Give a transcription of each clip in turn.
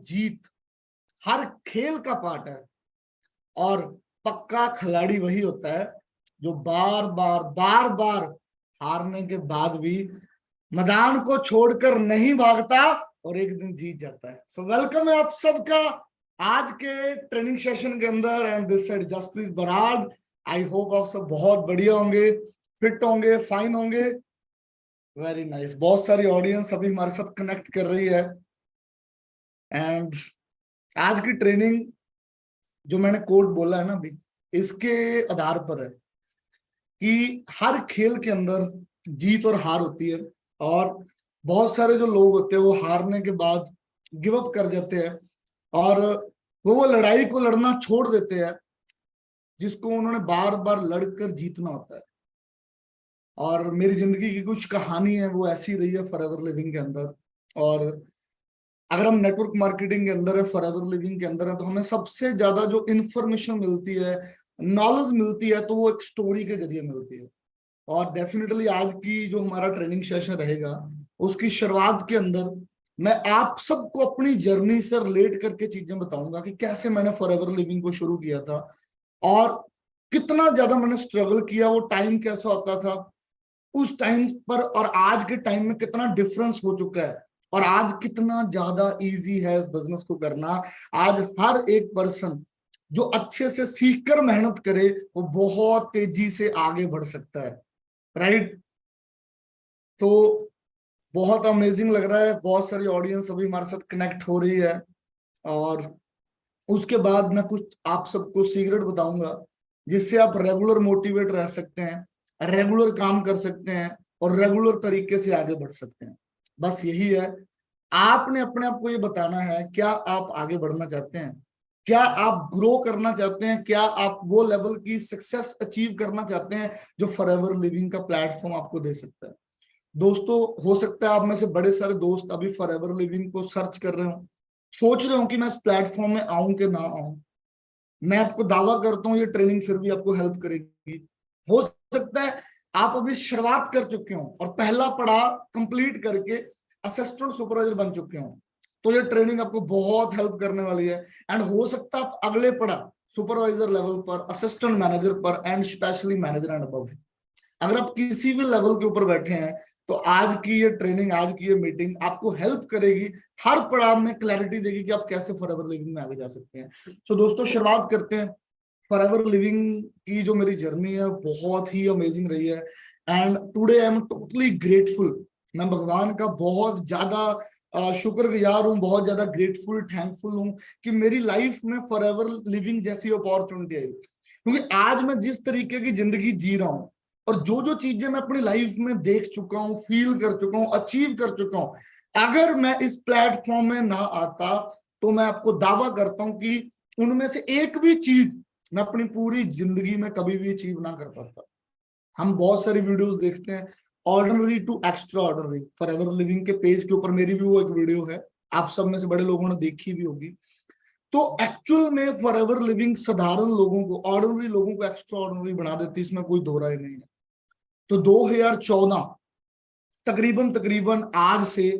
जीत हर खेल का पार्ट है और पक्का खिलाड़ी वही होता है जो बार बार हारने के बाद भी मैदान को छोड़कर नहीं भागता और एक दिन जीत जाता है। सो वेलकम है आप सबका आज के ट्रेनिंग सेशन के अंदर। And this side Jaspreet Brar. I hope आप सब बहुत बढ़िया होंगे, फिट होंगे, फाइन होंगे। Very nice. बहुत सारी ऑडियंस अभी हमारे साथ कनेक्ट कर रही है। एंड आज की ट्रेनिंग जो मैंने कोट बोला है ना अभी, इसके आधार पर है कि हर खेल के अंदर जीत और हार होती है और बहुत सारे जो लोग होते हैं वो हारने के बाद गिव अप कर जाते हैं और वो लड़ाई को लड़ना छोड़ देते हैं जिसको उन्होंने बार बार लड़कर जीतना होता है। और मेरी जिंदगी की कुछ कहानी है वो ऐसी रही है फॉरएवर लिविंग के अंदर। और अगर हम नेटवर्क मार्केटिंग के अंदर है, फॉरएवर लिविंग के अंदर है, तो हमें सबसे ज्यादा जो इंफॉर्मेशन मिलती है, नॉलेज मिलती है, तो वो एक स्टोरी के जरिए मिलती है। और डेफिनेटली आज की जो हमारा ट्रेनिंग सेशन रहेगा उसकी शुरुआत के अंदर मैं आप सबको अपनी जर्नी से रिलेट करके चीजें बताऊंगा कि कैसे मैंने फॉरएवर लिविंग को शुरू किया था और कितना ज्यादा मैंने स्ट्रगल किया, वो टाइम कैसा होता था उस टाइम पर और आज के टाइम में कितना डिफरेंस हो चुका है और आज कितना ज्यादा इजी है इस बिजनेस को करना। आज हर एक पर्सन जो अच्छे से सीखकर मेहनत करे वो बहुत तेजी से आगे बढ़ सकता है, राइट। तो बहुत अमेजिंग लग रहा है, बहुत सारी ऑडियंस अभी हमारे साथ कनेक्ट हो रही है। और उसके बाद मैं कुछ आप सबको सीक्रेट बताऊंगा जिससे आप रेगुलर मोटिवेट रह सकते हैं, रेगुलर काम कर सकते हैं और रेगुलर तरीके से आगे बढ़ सकते हैं। बस यही है, आपने अपने आप को ये बताना है क्या आप आगे बढ़ना चाहते हैं, क्या आप ग्रो करना चाहते हैं, क्या आप वो लेवल की सक्सेस अचीव करना चाहते हैं जो फॉरएवर लिविंग का प्लेटफॉर्म आपको दे सकता है। दोस्तों, हो सकता है आप में से बड़े सारे दोस्त अभी फॉरएवर लिविंग को सर्च कर रहे हो, सोच रहे हो कि मैं इस प्लेटफॉर्म में आऊं कि ना आऊं। मैं आपको दावा करता हूं ये ट्रेनिंग फिर भी आपको हेल्प करेगी। हो सकता है आप अभी शुरुआत कर चुके हो और पहला पड़ाव कंप्लीट करके असिस्टेंट सुपरवाइजर बन चुके हो, तो ये ट्रेनिंग आपको बहुत हेल्प करने वाली है। एंड हो सकता है आप अगले पड़ाव सुपरवाइजर लेवल पर, असिस्टेंट मैनेजर पर and specially manager and above, अगर आप किसी भी लेवल के ऊपर बैठे हैं तो आज की ये ट्रेनिंग, आज की ये मीटिंग आपको हेल्प करेगी, हर पड़ाव में क्लैरिटी देगी कि आप कैसे फॉरएवर लिविंग में आगे जा सकते हैं। तो दोस्तों शुरुआत करते हैं। फॉरएवर लिविंग की जो मेरी जर्नी है बहुत ही अमेजिंग रही है and today I am totally grateful. मैं भगवान का बहुत ज्यादा शुक्रगुजार हूँ, बहुत ज्यादा ग्रेटफुल, थैंकफुल हूँ कि मेरी लाइफ में फॉरएवर लिविंग जैसी अपॉर्चुनिटी आई। क्योंकि आज मैं जिस तरीके की जिंदगी जी रहा हूँ और जो जो चीजें मैं अपनी लाइफ में देख चुका हूँ, फील कर चुका हूँ, अचीव कर चुका हूँ, अगर मैं इस प्लेटफॉर्म में ना आता तो मैं आपको दावा करता हूं कि उनमें से एक भी चीज मैं अपनी पूरी जिंदगी में कभी भी अचीव ना कर पाता। हम बहुत सारी वीडियोस देखते हैं, ordinary to extraordinary. Forever living के पेज के ऊपर मेरी भी वो एक वीडियो है, आप सब में से बड़े लोगों ने देखी भी होगी। तो एक्चुअल में फॉरएवर लिविंग साधारण लोगों को, ऑर्डिनरी लोगों को एक्स्ट्रा ऑर्डिनरी बना देती है, इसमें कोई दो राय नहीं है। तो 2014 तकरीबन तकरीबन आज से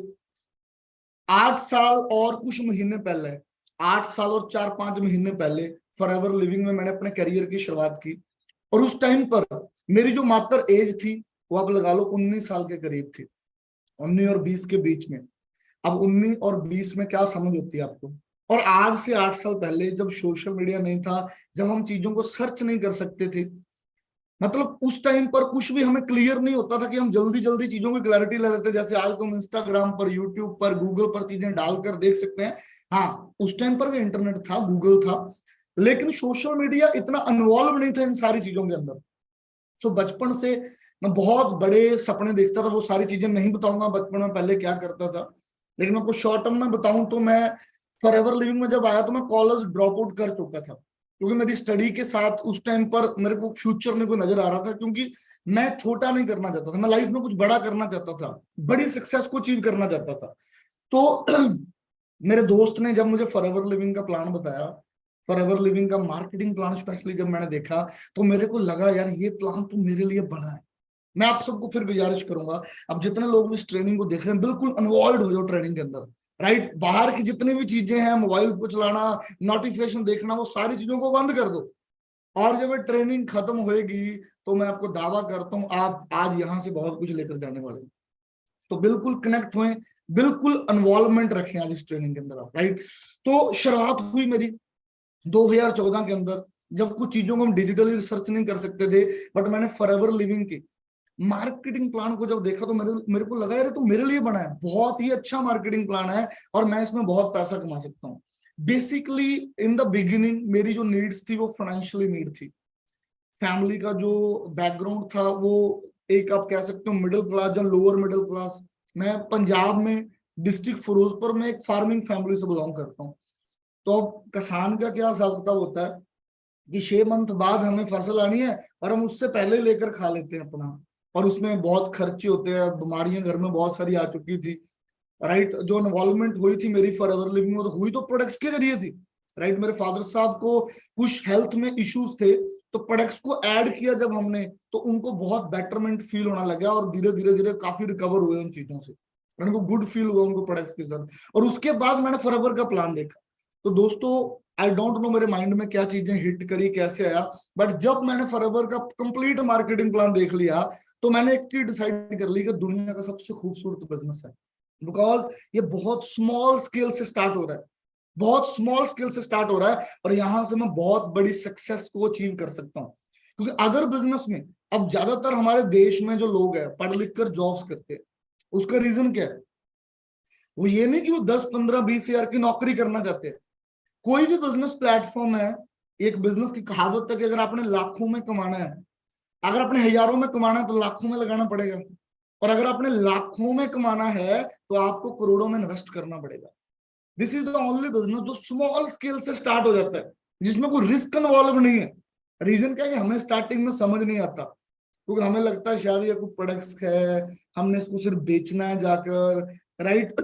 8 साल और कुछ महीने पहले, 8 साल और 4-5 महीने पहले फॉरएवर लिविंग में मैंने अपने करियर की शुरुआत की। और उस टाइम पर मेरी जो मात्र एज थी वो आप लगा लो 19 साल के करीब थी, 19 और 20 के बीच में। अब 19 और 20 में क्या समझ होती है आपको। और आज से 8 साल पहले जब सोशल मीडिया नहीं था, जब हम चीजों को सर्च नहीं कर सकते थे, मतलब उस टाइम पर कुछ भी हमें क्लियर नहीं होता था कि हम जल्दी जल्दी चीजों की क्लैरिटी ले लेते, जैसे आज तुम इंस्टाग्राम पर, यूट्यूब पर, गूगल पर चीजें डालकर देख सकते हैं। हाँ, उस टाइम पर भी इंटरनेट था, गूगल था, लेकिन सोशल मीडिया इतना इन्वॉल्व नहीं था इन सारी चीजों के अंदर। सो बचपन से मैं बहुत बड़े सपने देखता था, वो सारी चीजें नहीं बताऊंगा बचपन में पहले क्या करता था, लेकिन आपको शॉर्ट टर्म में बताऊं तो मैं फॉरएवर लिविंग में जब आया तो मैं कॉलेज ड्रॉप आउट कर चुका था, क्योंकि मेरी स्टडी के साथ उस टाइम पर मेरे को फ्यूचर में कोई नजर आ रहा था, क्योंकि मैं छोटा नहीं करना चाहता था, मैं लाइफ में कुछ बड़ा करना चाहता था, बड़ी सक्सेस को अचीव करना चाहता था। तो मेरे दोस्त ने जब मुझे फॉरएवर लिविंग का प्लान बताया, फॉरएवर लिविंग का मार्केटिंग प्लान स्पेशली जब मैंने देखा, तो मेरे को लगा यार ये प्लान तो मेरे लिए बना है। मैं आप सबको फिर गुजारिश करूंगा, अब जितने लोग इस ट्रेनिंग को देख रहे हैं बिल्कुल इन्वॉल्व हो जाओ ट्रेनिंग के अंदर, राइट। बाहर की जितनी भी चीजें हैं, मोबाइल को चलाना, नोटिफिकेशन देखना, वो सारी चीजों को बंद कर दो। और जब ये ट्रेनिंग खत्म होएगी तो मैं आपको दावा करता हूँ आप आज यहाँ से बहुत कुछ लेकर जाने वाले हैं। तो बिल्कुल कनेक्ट हुए, बिल्कुल इन्वॉल्वमेंट रखें आज इस ट्रेनिंग के अंदर आप, राइट। तो शुरुआत हुई मेरी 2014 के अंदर, जब कुछ चीजों को हम डिजिटली रिसर्च नहीं कर सकते थे, बट मैंने फॉरएवर लिविंग की मार्केटिंग प्लान को जब देखा तो मेरे मेरे को लगा यार तो मेरे लिए बना है, बहुत ही अच्छा मार्केटिंग प्लान है और मैं इसमें बहुत पैसा कमा सकता हूँ। बेसिकली इन द बिगिनिंग मेरी जो नीड्स थी वो फाइनेंशियली नीड थी। फैमिली का जो बैकग्राउंड था वो एक आप कह सकते हो मिडिल क्लास या लोअर मिडिल क्लास। मैं पंजाब में डिस्ट्रिक्ट फिरोजपुर में एक फार्मिंग फैमिली से बिलोंग करता हूँ। तो अब किसान का क्या हिसाब किताब होता है कि 6 मंथ बाद हमें फसल आनी है और हम उससे पहले ही लेकर खा लेते हैं अपना, और उसमें बहुत खर्चे होते हैं, बीमारियां घर में बहुत सारी आ चुकी थी, राइट। जो इन्वॉल्वमेंट हुई थी मेरी फॉरएवर लिविंग में तो हुई तो प्रोडक्ट्स के जरिए थी, राइट। मेरे फादर साहब को कुछ हेल्थ में इश्यूज थे, तो प्रोडक्ट्स को ऐड किया जब हमने तो उनको बहुत बेटरमेंट फील होना लगा और धीरे धीरे धीरे काफी रिकवर हुए उन चीजों से, उनको गुड फील हुआ उनको प्रोडक्ट्स के साथ। और उसके बाद मैंने फॉरएवर का प्लान देखा। तो दोस्तों आई डोंट नो मेरे माइंड में क्या चीजें हिट करी, कैसे आया, बट जब मैंने फॉरएवर का कंप्लीट मार्केटिंग प्लान देख लिया तो मैंने एक चीज डिसाइड कर ली कि दुनिया का सबसे खूबसूरत बिजनेस है। बिकॉज ये बहुत स्मॉल स्केल से स्टार्ट हो रहा है, बहुत स्मॉल स्केल से स्टार्ट हो रहा है, और यहां से मैं बहुत बड़ी सक्सेस को अचीव कर सकता हूँ। क्योंकि अदर बिजनेस में अब ज्यादातर हमारे देश में जो लोग हैं पढ़ लिख कर जॉब्स करते हैं, उसका रीजन क्या है? वो ये नहीं कि वो 10 15 20 हजार की नौकरी करना चाहते हैं। कोई भी बिजनेस प्लेटफॉर्म है, एक बिजनेस की कहावत है कि अगर आपने लाखों में कमाना है, अगर आपने हजारों में कमाना है तो लाखों में लगाना पड़ेगा, और अगर आपने लाखों में कमाना है तो आपको करोड़ों में इन्वेस्ट करना पड़ेगा। This is the only business जो स्मॉल स्केल से स्टार्ट हो जाता है, जिसमें कोई रिस्क इन्वॉल्व नहीं है। रीजन क्या है कि हमें स्टार्टिंग में समझ नहीं आता, क्योंकि हमें लगता है शायद ये कोई प्रोडक्ट्स है, हमने इसको सिर्फ बेचना है जाकर, राइट।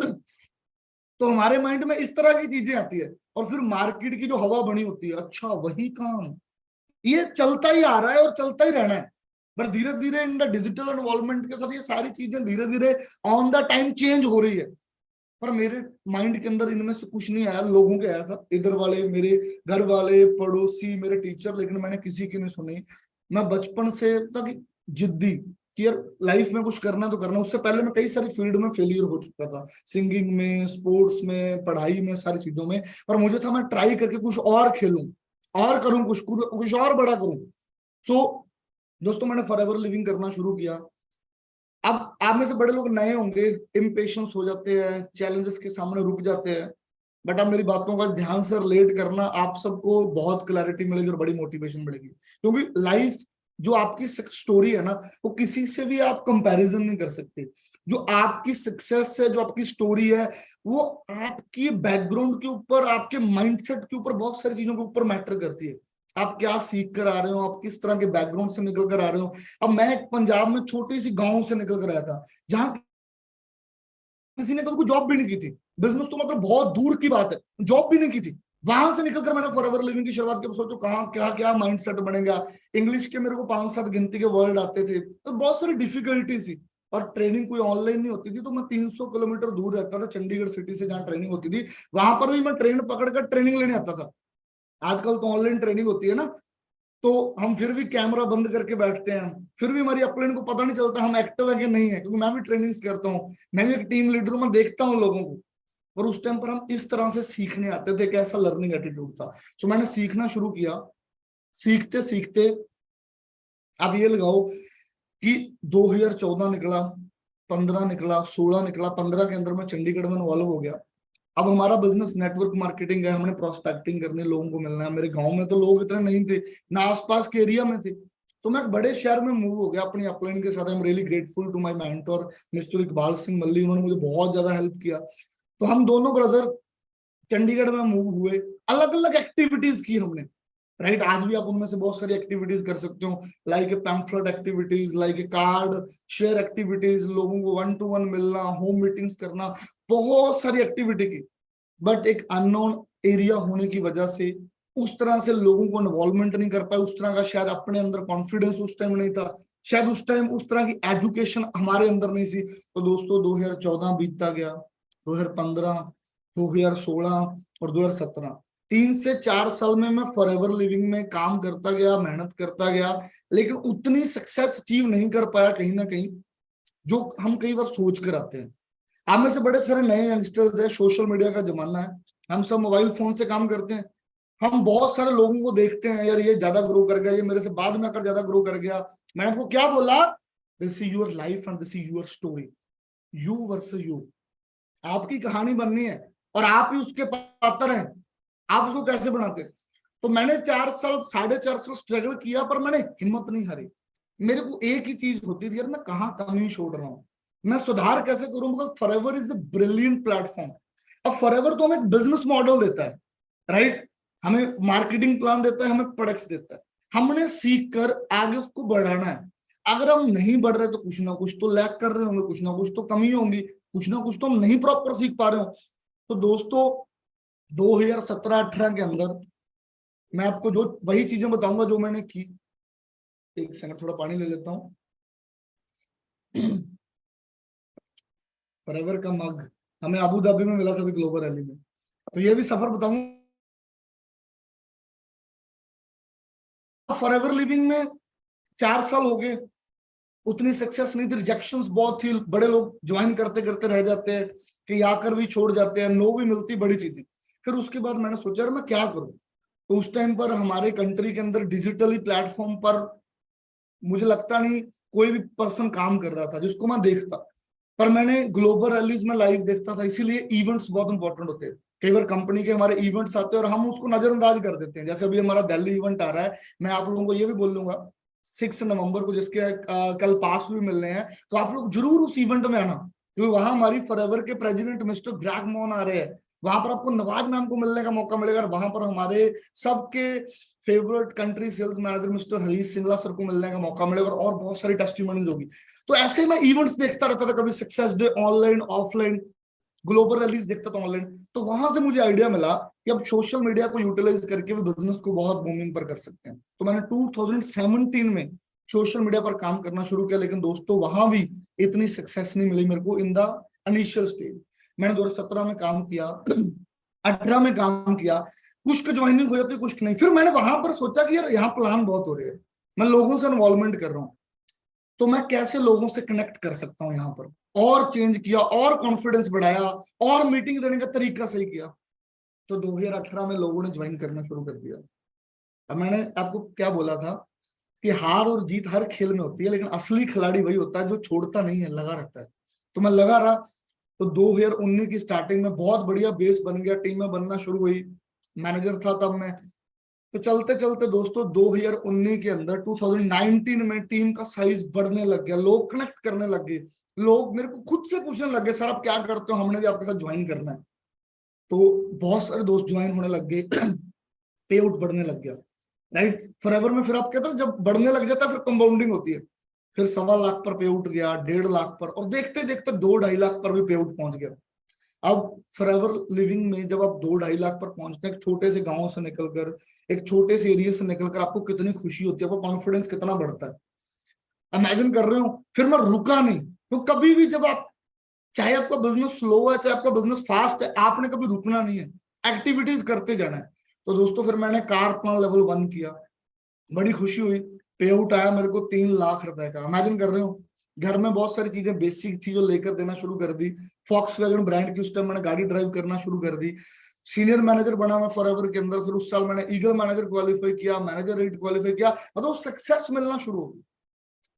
तो हमारे माइंड में इस तरह की चीजें आती है, और फिर मार्केट की जो हवा बनी होती है, अच्छा वही काम, ये चलता ही आ रहा है और चलता ही रहना है। बट धीरे धीरे इन द डिजिटल इन्वॉल्वमेंट के साथ ये सारी चीजें धीरे धीरे ऑन द टाइम चेंज हो रही है। पर मेरे माइंड के अंदर इनमें से कुछ नहीं आया, लोगों के आया था, इधर वाले मेरे घर वाले, पड़ोसी, मेरे टीचर, लेकिन मैंने किसी की नहीं सुनी। मैं बचपन से तक जिद्दी कि यार लाइफ में कुछ करना तो करना। उससे पहले मैं कई सारी फील्ड में फेलियर हो चुका था, सिंगिंग में, स्पोर्ट्स में, पढ़ाई में, सारी चीजों में। पर मुझे था मैं ट्राई करके कुछ और खेलूं और करूं, कुछ और बड़ा करूं। सो दोस्तों मैंने फॉरएवर लिविंग करना शुरू किया। अब आप में से बड़े लोग नए होंगे, इम्पेशंस हो जाते हैं, चैलेंजेस के सामने रुक जाते हैं, बट आप मेरी बातों का ध्यान से रिलेट करना, आप सबको बहुत क्लैरिटी मिलेगी और बड़ी मोटिवेशन मिलेगी। क्योंकि लाइफ जो आपकी स्टोरी है ना, वो किसी से भी आप कंपैरिजन नहीं कर सकते। जो आपकी सक्सेस है, जो आपकी स्टोरी है, वो आपकी बैकग्राउंड के ऊपर, आपके माइंडसेट के ऊपर, बहुत सारी चीजों के ऊपर मैटर करती है। आप क्या सीख कर आ रहे हो, आप किस तरह के बैकग्राउंड से निकल कर आ रहे हो। अब मैं एक पंजाब में छोटी सी गांव से निकल कर आया था, जहां किसी ने कभी कोई जॉब भी नहीं की थी, बिजनेस तो मतलब बहुत दूर की बात है, जॉब भी नहीं की थी। वहां से निकलकर मैंने फॉरएवर लिविंग की शुरुआत की। सोचो कहाँ क्या क्या माइंडसेट बनेगा। इंग्लिश के मेरे को 5 7 गिनती के वर्ड आते थे, तो बहुत सारी डिफिकल्टी थी। और ट्रेनिंग कोई ऑनलाइन नहीं होती थी, तो मैं 300 किलोमीटर दूर रहता था चंडीगढ़ सिटी से, जहाँ ट्रेनिंग होती थी। वहां पर भी मैं ट्रेन पकड़कर ट्रेनिंग लेने आता था। आजकल तो ऑनलाइन ट्रेनिंग होती है ना, तो हम फिर भी कैमरा बंद करके बैठते हैं, फिर भी हमारी अपलाइन को पता नहीं चलता हम एक्टिव है कि नहीं है, क्योंकि मैं भी ट्रेनिंग्स करता हूँ, मैं भी एक टीम लीडर हूँ, मैं देखता हूँ लोगों को। और उस टाइम पर हम इस तरह से सीखने आते थे कि ऐसा लर्निंग एटीट्यूड था। सो मैंने सीखना शुरू किया। सीखते सीखते आप ये लगाओ कि 2014 निकला, 15 निकला, 16 निकला, 15 के अंदर मैं चंडीगढ़ में इन्वॉल्व हो गया। अब हमारा बिजनेस नेटवर्क मार्केटिंग है, हमने प्रोस्पेक्टिंग करनी, लोगों को मिलना है। मेरे गांव में तो लोग इतने नहीं थे, ना आसपास के एरिया में थे, तो मैं एक बड़े शहर में मूव हो गया अपनी अपलाइन के साथ। I am really grateful to my mentor mister Iqbal Singh Malli, उन्होंने मुझे बहुत ज्यादा हेल्प किया। तो हम दोनों ब्रदर चंडीगढ़ में मूव हुए, अलग अलग एक्टिविटीज की हमने, राइट। आज भी आप उनमें से बहुत सारी एक्टिविटीज कर सकते हो, like a pamphlet activities, like a card share activities, लोगों को 1 to 1 मिलना, होम मीटिंग्स करना, बहुत सारी एक्टिविटी की। बट एक अननोन एरिया होने की वजह से उस तरह से लोगों को इन्वॉल्वमेंट नहीं कर पाए, उस तरह का शायद अपने अंदर कॉन्फिडेंस उस टाइम नहीं था, शायद उस टाइम उस तरह की एजुकेशन हमारे अंदर नहीं थी। तो दोस्तों 2014 बीतता गया, 2015, 2016 और 2017, 3 से 4 साल में मैं फॉरएवर लिविंग में काम करता गया, मेहनत करता गया, लेकिन उतनी सक्सेस अचीव नहीं कर पाया कहीं ना कहीं जो हम कई बार सोच कर आते हैं। आप में से बड़े सारे नए यंगस्टर्स है, सोशल मीडिया का जमाना है, हम सब मोबाइल फोन से काम करते हैं। हम बहुत सारे लोगों को देखते हैं, यार ये ज्यादा ग्रो कर गया, ये मेरे से बाद में आकर ज्यादा ग्रो कर गया। मैंने आपको क्या बोला, this is your life and this is your story, you versus you. आपकी कहानी बननी है और आप ही उसके पात्र हैं, आप उसको कैसे बनाते हैं। तो मैंने 4 साल 4.5 साल स्ट्रगल किया, पर मैंने हिम्मत नहीं हारी। मेरे को एक ही चीज होती थी, यार मैं कहाँ कमी छोड़ रहा हूँ, मैं सुधार कैसे करूं, because forever is a brilliant platform. अब फॉरएवर तो हमें एक बिजनेस मॉडल देता है, राइट, हमें मार्केटिंग प्लान देता है, हमें प्रोडक्ट्स देता है, हमने सीख कर आगे उसको बढ़ाना है। अगर हम नहीं बढ़ रहे तो कुछ ना कुछ तो लैक कर रहे होंगे, कुछ ना कुछ तो कमी होंगी, कुछ ना कुछ तो हम नहीं प्रॉपर सीख पा रहे हो। तो दोस्तों 2017-18 के अंदर मैं आपको जो वही चीजें बताऊंगा जो मैंने की। एक सेकंड, थोड़ा पानी ले लेता हूँ। फॉरएवर का मग हमें अबू धाबी में मिला था अभी ग्लोबल रैली में, तो ये भी सफर बताऊंगा। फॉरएवर लिविंग में 4 साल हो गए, उतनी सक्सेस नहीं थी, रिजेक्शंस बहुत थी, बड़े लोग ज्वाइन करते करते रह जाते हैं, कि आकर भी छोड़ जाते हैं, नो भी मिलती, बड़ी चीजें। फिर उसके बाद मैंने सोचा यार मैं क्या करूं। तो उस टाइम पर हमारे कंट्री के अंदर डिजिटली प्लेटफॉर्म पर मुझे लगता नहीं कोई भी पर्सन काम कर रहा था जिसको मैं देखता, पर मैंने ग्लोबल रैलीज में लाइव देखता था। इसीलिए इवेंट्स बहुत इंपॉर्टेंट होते हैं। कई बार कंपनी के हमारे इवेंट्स आते हैं और हम उसको नजरअंदाज कर देते हैं। जैसे अभी हमारा दिल्ली इवेंट आ रहा है, मैं आप लोगों को ये भी बोल लूंगा 6 नवंबर को, जिसके कल पास भी मिलने हैं, तो आप लोग जरूर उस इवेंट में आना, क्योंकि वहां हमारी फॉरएवर के प्रेसिडेंट मिस्टर ग्रैग मोन आ रहे हैं। वहां पर आपको नवाज मैम को मिलने का मौका मिलेगा, और वहां पर हमारे सबके favourite country sales manager mister Harish Singla sir को मिलने का मौका मिलेगा, और बहुत सारी टेस्टिमोनीज होगी। तो ऐसे मैं इवेंट्स देखता रहता था, कभी success day online offline, global rallies देखता था ऑनलाइन। तो वहां से मुझे आइडिया मिला कि अब सोशल मीडिया को यूटिलाइज करके भी बिजनेस को बहुत बूमिंग पर कर सकते हैं। तो मैंने 2017 में सोशल मीडिया पर काम करना शुरू किया, लेकिन दोस्तों वहां भी इतनी सक्सेस नहीं मिली मेरे को इन द इनिशियल स्टेज। मैंने 2017 में काम किया, 18 में काम किया, कुछ की ज्वाइनिंग हो जाती, कुछ की नहीं। फिर मैंने वहां पर सोचा कि यार यहाँ प्लान बहुत हो रहे हैं, मैं लोगों से इन्वॉल्वमेंट कर रहा हूँ, तो मैं कैसे लोगों से कनेक्ट कर सकता हूँ यहाँ पर। और चेंज किया, और कॉन्फिडेंस बढ़ाया, और मीटिंग देने का तरीका सही किया। तो 2018 में लोगों ने ज्वाइन करना शुरू कर दिया। अब मैंने आपको क्या बोला था कि हार और जीत हर खेल में होती है, लेकिन असली खिलाड़ी वही होता है जो छोड़ता नहीं है, लगा रहता है। तो मैं लगा रहा। तो 2019 की स्टार्टिंग में बहुत बढ़िया बेस बन गया, टीम में बनना शुरू हुई, मैनेजर था तब मैं। तो चलते चलते दोस्तों 2019 के अंदर 2019 में टीम का साइज बढ़ने लग गया, लोग कनेक्ट करने लग गए, लोग मेरे को खुद से पूछने लग गए, सर आप क्या करते हो, हमने भी आपके साथ ज्वाइन करना है। तो बहुत सारे दोस्त ज्वाइन होने लग गए, पे आउट बढ़ने लग गया, राइट। फॉरएवर में फिर आप कहते हो जब बढ़ने लग जाता है फिर कंपाउंडिंग होती है। फिर 1.25 लाख पर पे आउट गया, 1.5 लाख पर, और देखते देखते 2-2.5 लाख पर भी पे आउट पहुंच गया। अब फॉरएवर लिविंग में जब आप 2-2.5 लाख पर पहुंचते हैं, एक छोटे से गांव से निकलकर, एक छोटे से एरिया से निकलकर, आपको कितनी खुशी होती है, आपको कॉन्फिडेंस कितना बढ़ता है, इमेजिन कर रहे हो। फिर मैं रुका नहीं, तो कभी भी जब आप, चाहे आपका बिजनेस स्लो है चाहे आपका बिजनेस फास्ट है, आपने कभी रुकना नहीं है, एक्टिविटीज करते जाना है। तो दोस्तों फिर मैंने कार प्लान लेवल 1 किया, बड़ी खुशी हुई, पे आउट आया मेरे को 3 लाख रुपए का, इमेजिन कर रहे हो। घर में बहुत सारी चीजें बेसिक थी जो लेकर देना शुरू कर दी। फॉक्सवैगन ब्रांड की उस टाइम मैंने गाड़ी ड्राइव करना शुरू कर दी। सीनियर मैनेजर बना मैं फॉरएवर के अंदर। फिर उस साल मैंने ईगल मैनेजर क्वालिफाई किया, मैनेजर रेट क्वालिफाई किया, मतलब सक्सेस मिलना शुरू हो गई।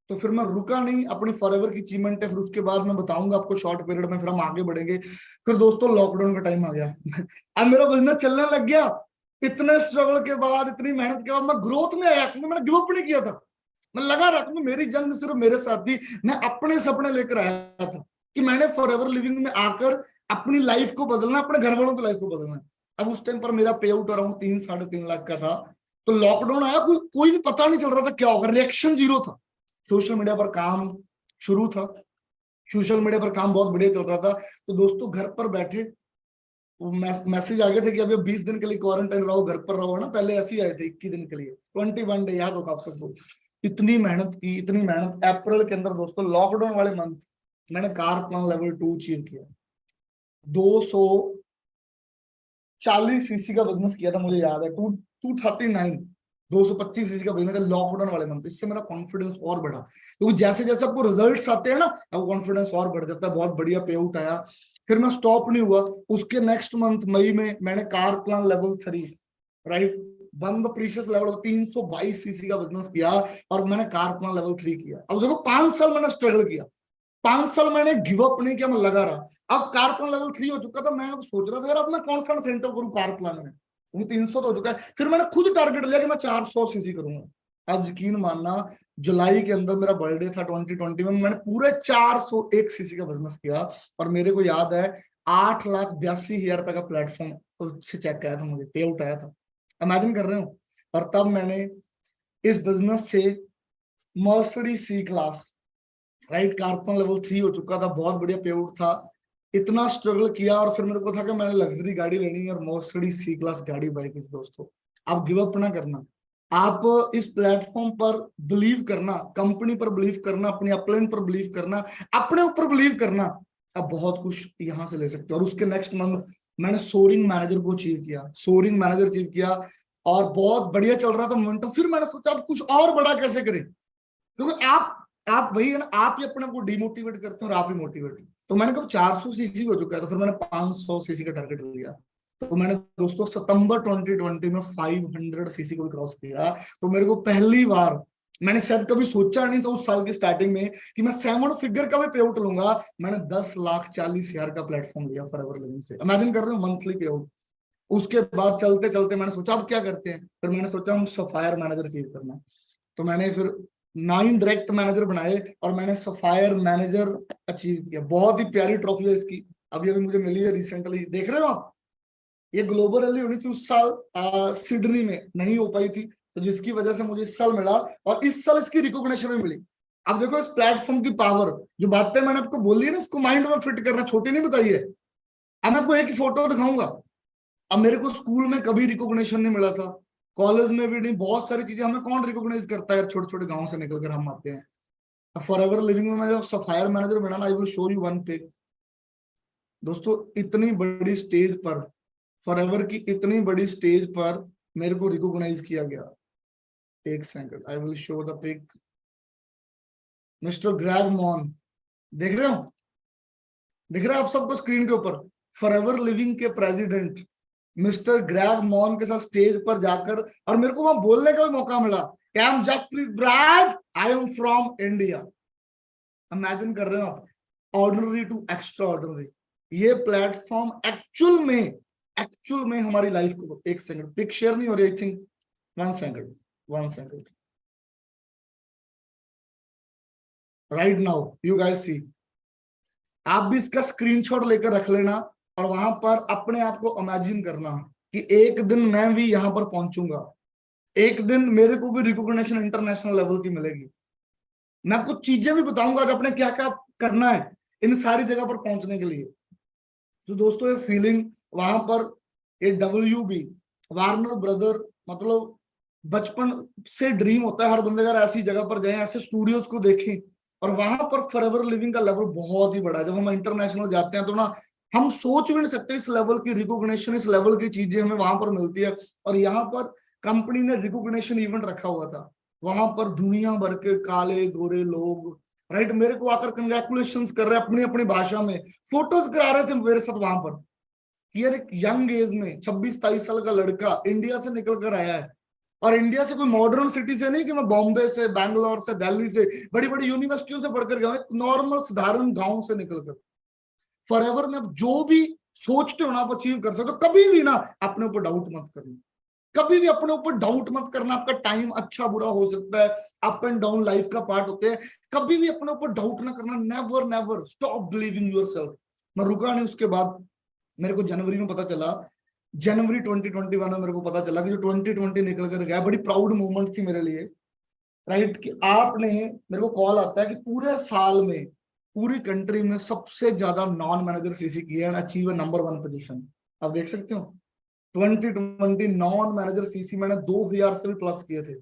तो फिर मैं रुका नहीं, अपनी फॉरएवर की अचीवमेंट है, फिर उसके बाद मैं बताऊंगा आपको शॉर्ट पीरियड में, फिर हम आगे बढ़ेंगे। फिर दोस्तों लॉकडाउन का टाइम आ गया, अब मेरा बिजनेस चलने लग गया। इतने स्ट्रगल के बाद, इतनी मेहनत के बाद मैं ग्रोथ में आया, क्योंकि मैंने गिव अप नहीं किया था, मैं लगा रहा, क्योंकि मेरी जंग सिर्फ मेरे साथ थी। मैं अपने सपने लेकर आया था कि मैंने फॉरएवर लिविंग में आकर अपनी लाइफ को बदलना, अपने घर वालों की लाइफ को बदलना। अब उस टाइम पर मेरा पे आउट अराउंड 3-3.5 लाख का था। तो लॉकडाउन आया, कोई भी पता नहीं चल रहा था क्या होगा, रिएक्शन जीरो था। सोशल मीडिया पर काम शुरू था, सोशल मीडिया पर काम बहुत बढ़िया चल रहा था। तो दोस्तों घर पर बैठे मैसेज आ गए थे कि अभी 20 दिन के लिए क्वारंटाइन रहो, घर पर रहो ना, पहले ऐसे ही आए थे 21 दिन के लिए, 21 डे, याद होगा आप सबको। इतनी मेहनत की, इतनी मेहनत, अप्रैल के अंदर दोस्तों लॉकडाउन वाले मंथ मैंने कार प्लान लेवल 2 अचीव किया। 200 240 सीसी का बिजनेस किया था, मुझे याद है, 239 225 सीसी का बिजनेस लॉकडाउन वाले मंथ। इससे मेरा कॉन्फिडेंस और बढ़ा, क्योंकि जैसे जैसे आपको रिजल्ट्स आते हैं ना, अब कॉन्फिडेंस और बढ़ जाता है। बहुत बढ़िया पे आउट आया। फिर मैं स्टॉप नहीं हुआ, उसके नेक्स्ट मंथ मई में मैंने car plan level 3, right, one the precious level 322 CC का बिजनेस किया, और मैंने कार प्लान लेवल 3 किया। अब देखो 5 साल मैंने स्ट्रगल किया, 5 साल मैंने गिव अप नहीं किया, मैं लगा रहा। अब कार प्लान लेवल 3 हो चुका था, मैं अब सोच रहा था यार अब मैं कौन सा सेंटर करूं कार प्लान में, वो 300 तो हो चुका है। फिर मैंने खुद टारगेट लिया कि मैं 400 सीसी करूंगा। अब यकीन मानना, जुलाई के अंदर मेरा बर्थडे था 2020 में, मैंने पूरे 401 सीसी का बिजनेस किया। और मेरे को याद है 8,82,000 रुपए का प्लेटफॉर्म से चेक किया था, मुझे पे आउट आया था। इमेजिन कर रहे हो। और तब मैंने इस बिजनेस से मर्सिडीज सी क्लास, राइट, कारपन लेवल 3 हो चुका था, बहुत बढ़िया पे आउट था। इतना स्ट्रगल किया, और फिर मेरे को था कि मैंने लग्जरी गाड़ी लेनी है, और मर्सिडीज सी क्लास गाड़ी बाई की। दोस्तों, आप गिव अप ना करना, आप इस प्लेटफॉर्म पर बिलीव करना, कंपनी पर बिलीव करना, अपनी अपलाइन पर बिलीव करना, अपने ऊपर बिलीव करना, आप बहुत कुछ यहाँ से ले सकते हो। और उसके नेक्स्ट मंथ मैंने सोरिंग मैनेजर को अचीव किया, सोरिंग मैनेजर अचीव किया, और बहुत बढ़िया चल रहा था मोमेंटम। फिर मैंने सोचा अब कुछ और बड़ा कैसे करें, क्योंकि आप वही है ना, आप ही अपने को डिमोटिवेट करते हो और आप ही मोटिवेट। तो मैंने कब 400 सीसी हो चुका है, तो फिर मैंने 500 सीसी का टारगेट लिया। तो मैंने दोस्तों सितंबर 2020 में 500 सीसी को भी क्रॉस किया। तो मेरे को पहली बार, मैंने शायद कभी सोचा नहीं था उस साल की स्टार्टिंग में कि मैं 7 फिगर का भी पे आउट लूंगा। मैंने 10,40,000 का प्लेटफॉर्म लिया फॉरएवर लिविंग से। इमेजिन कर रहे हो, मंथली पे आउट। उसके बाद चलते चलते मैंने सोचा अब क्या करते हैं, फिर मैंने सोचा हम सफायर मैनेजर अचीव करना है। तो मैंने फिर 9 डायरेक्ट मैनेजर बनाए, और मैंने सफायर मैनेजर अचीव किया। बहुत ही प्यारी ट्रॉफी है इसकी, अभी अभी मुझे मिली है रिसेंटली, देख रहे हो आप। ये ग्लोबल रैली होनी थी उस साल, सिडनी में नहीं हो पाई थी, तो जिसकी वजह से मुझे इस साल मिला, और इस साल इसकी रिकॉग्निशन भी मिली। अब देखो इस प्लेटफॉर्म की पावर, जो बातें मैंने आपको बोली है ना, इसको माइंड में फिट करना छोटी नहीं बताई है। अब मैं आपको एक फोटो दिखाऊंगा। अब मेरे को स्कूल में कभी रिकॉग्निशन नहीं मिला था, कॉलेज में भी नहीं, बहुत सारी चीजें हमें कौन रिकॉग्नाइज करता है, छोटे छोटे गांव से निकल कर हम आते हैं। फॉर एवर लिविंग में मैं जब सफायर मैनेजर बना ना, I will show you one pick. दोस्तों, इतनी बड़ी स्टेज पर, फॉर एवर की इतनी बड़ी स्टेज पर मेरे को रिकॉग्नाइज किया गया। एक second, I will show the pic. Mister Greg Mann, देख रहे हो, दिख रहा है आप सबको स्क्रीन के ऊपर, फॉरएवर लिविंग के प्रेसिडेंट मिस्टर ग्रैग मॉन के साथ स्टेज पर जाकर, और मेरे को वहां बोलने का भी मौका मिला, I am just please brag, I am from India. Imagine कर रहे हो आप, ऑर्डिनरी टू एक्स्ट्रा ऑर्डिनरी। ये प्लेटफॉर्म एक्चुअल में हमारी लाइफ को, एक सेकंड, पिक शेयर नहीं हो रही, I think, one second, right now you guys see. आप भी इसका स्क्रीनशॉट लेकर रख लेना, और वहां पर अपने आप को इमेजिन करना कि एक दिन मैं भी यहां पर पहुंचूंगा, एक दिन मेरे को भी रिकॉग्निशन इंटरनेशनल लेवल की मिलेगी। मैं आपको चीजें भी बताऊंगा कि अपने क्या क्या करना है इन सारी जगह पर पहुंचने के लिए। तो दोस्तों, ये फीलिंग वहां पर, ये WB वार्नर ब्रदर, मतलब बचपन से ड्रीम होता है हर बंदे का, ऐसी जगह पर जाए, ऐसे स्टूडियोज को देखें। और वहां पर फॉरएवर लिविंग का लेवल बहुत ही बड़ा है। जब हम इंटरनेशनल जाते हैं तो ना, हम सोच भी नहीं सकते इस लेवल की रिकॉग्निशन, इस लेवल की चीजें हमें वहां पर मिलती है। और यहाँ पर कंपनी ने रिकॉग्निशन इवेंट रखा हुआ था, वहां पर दुनिया भर के काले गोरे लोग, राइट, मेरे को आकर कंग्रेचुलेशन कर रहे हैं अपनी अपनी भाषा में, फोटोज करा रहे थे मेरे साथ वहां पर। यार एक यंग एज में 26-27 साल का लड़का इंडिया से निकल कर आया है, और इंडिया से कोई मॉडर्न सिटी से नहीं कि मैं बॉम्बे से, बैंगलोर से, दिल्ली से, बड़ी बड़ी यूनिवर्सिटियों से पढ़कर गया, एक नॉर्मल साधारण गांव से निकलकर। फॉरएवर में जो भी सोचते हो ना आप अचीव कर सकते हो। कभी भी ना अपने ऊपर डाउट मत करना, कभी भी अपने ऊपर डाउट मत करना। आपका टाइम अच्छा बुरा हो सकता है, अप एंड डाउन लाइफ का पार्ट होते हैं, कभी भी अपने ऊपर डाउट ना करना। Never never stop believing yourself. मैं रुका नहीं। उसके बाद मेरे को जनवरी में पता चला, जनवरी 2021 में मेरे को पता चला कि जो 2020 निकल कर गया, बड़ी प्राउड मोमेंट थी मेरे लिए, राइट, कि आपने, मेरे को कॉल आता है कि पूरे साल में पूरी कंट्री में सबसे ज्यादा नॉन मैनेजर सीसी किए एंड अचीव नंबर 1 पोजीशन। आप देख सकते हो 2020 नॉन मैनेजर सीसी मैंने 2000 से भी प्लस किए थे,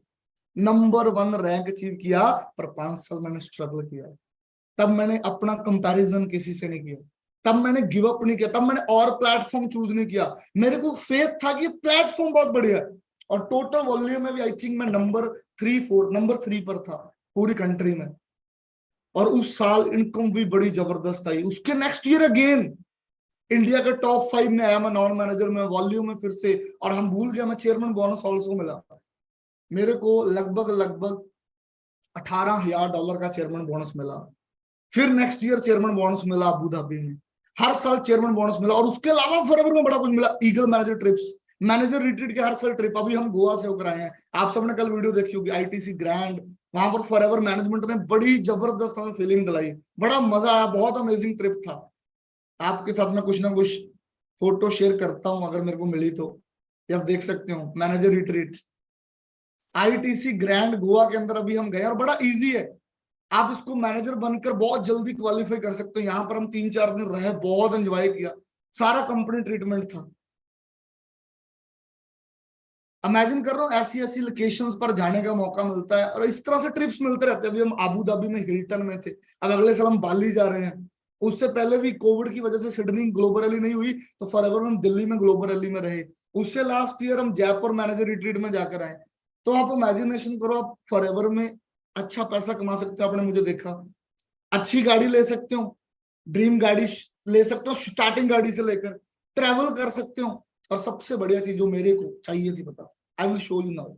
नंबर 1 रैंक अचीव किया। पर 5 साल मैंने स्ट्रगल किया, तब मैंने अपना कंपैरिजन किसी से नहीं किया। तब मैंने गिव अप नहीं किया, तब मैंने और प्लेटफॉर्म चूज नहीं किया। मेरे को फेथ था कि ये प्लेटफॉर्म बहुत बढ़िया है। और टोटल वॉल्यूम में भी आई थिंक मैं नंबर 3 पर था पूरी कंट्री में। और उस साल इनकम भी बड़ी जबरदस्त आई। उसके नेक्स्ट ईयर अगेन इंडिया के टॉप 5 में आया मैं, नॉन मैनेजर में, वॉल्यूम में फिर से। और हम भूल गए, मैं चेयरमैन बोनस ऑल्सो मिला मेरे को, लगभग लगभग $18,000 का चेयरमैन बोनस मिला। फिर नेक्स्ट ईयर चेयरमैन बोनस मिला अबू धाबी में, हर साल चेयरमैन बोनस मिला। और उसके अलावा फॉरएवर में बड़ा कुछ मिला, eagle manager trips, manager retreat के हर साल ट्रिप। अभी हम गोवा से होकर आए हैं, आप सबने कल वीडियो देखी होगी, आईटीसी ग्रैंड। वहां पर फॉरएवर मैनेजमेंट ने बड़ी जबरदस्त हमें फीलिंग दिलाई, बड़ा मजा आया, बहुत अमेजिंग ट्रिप था। आपके साथ में कुछ ना कुछ फोटो शेयर करता हूँ अगर मेरे को मिली तो, ये आप देख सकते हो, manager retreat ITC grand Goa के अंदर अभी हम गए। और बड़ा इजी है, आप इसको मैनेजर बनकर बहुत जल्दी क्वालिफाई कर सकते हो। यहाँ पर हम 3-4 दिन रहे, बहुत एंजॉय किया, सारा कंपनी ट्रीटमेंट था। इमेजिन कर रहा हूँ ऐसी ऐसी लोकेशंस पर जाने का मौका मिलता है, और इस तरह से ट्रिप्स मिलते रहते हैं। अभी हम अबू धाबी में हिल्टन में थे, अब अगले साल हम बाली जा रहे हैं। उससे पहले भी कोविड की वजह से सिडनी ग्लोबल रैली नहीं हुई, तो फॉरएवर में हम दिल्ली में ग्लोबल रैली में रहे। उससे लास्ट ईयर हम जयपुर मैनेजर रिट्रीट में जाकर आए। तो आप इमेजिनेशन करो, आप फॉरएवर में अच्छा पैसा कमा सकते हो। आपने मुझे देखा, अच्छी गाड़ी ले सकते हो, ड्रीम गाड़ी ले सकते हो, स्टार्टिंग गाड़ी से लेकर ट्रेवल कर सकते हो। और सबसे बढ़िया चीज जो मेरे को चाहिए थी, पता, आई विल शो यू नाउ।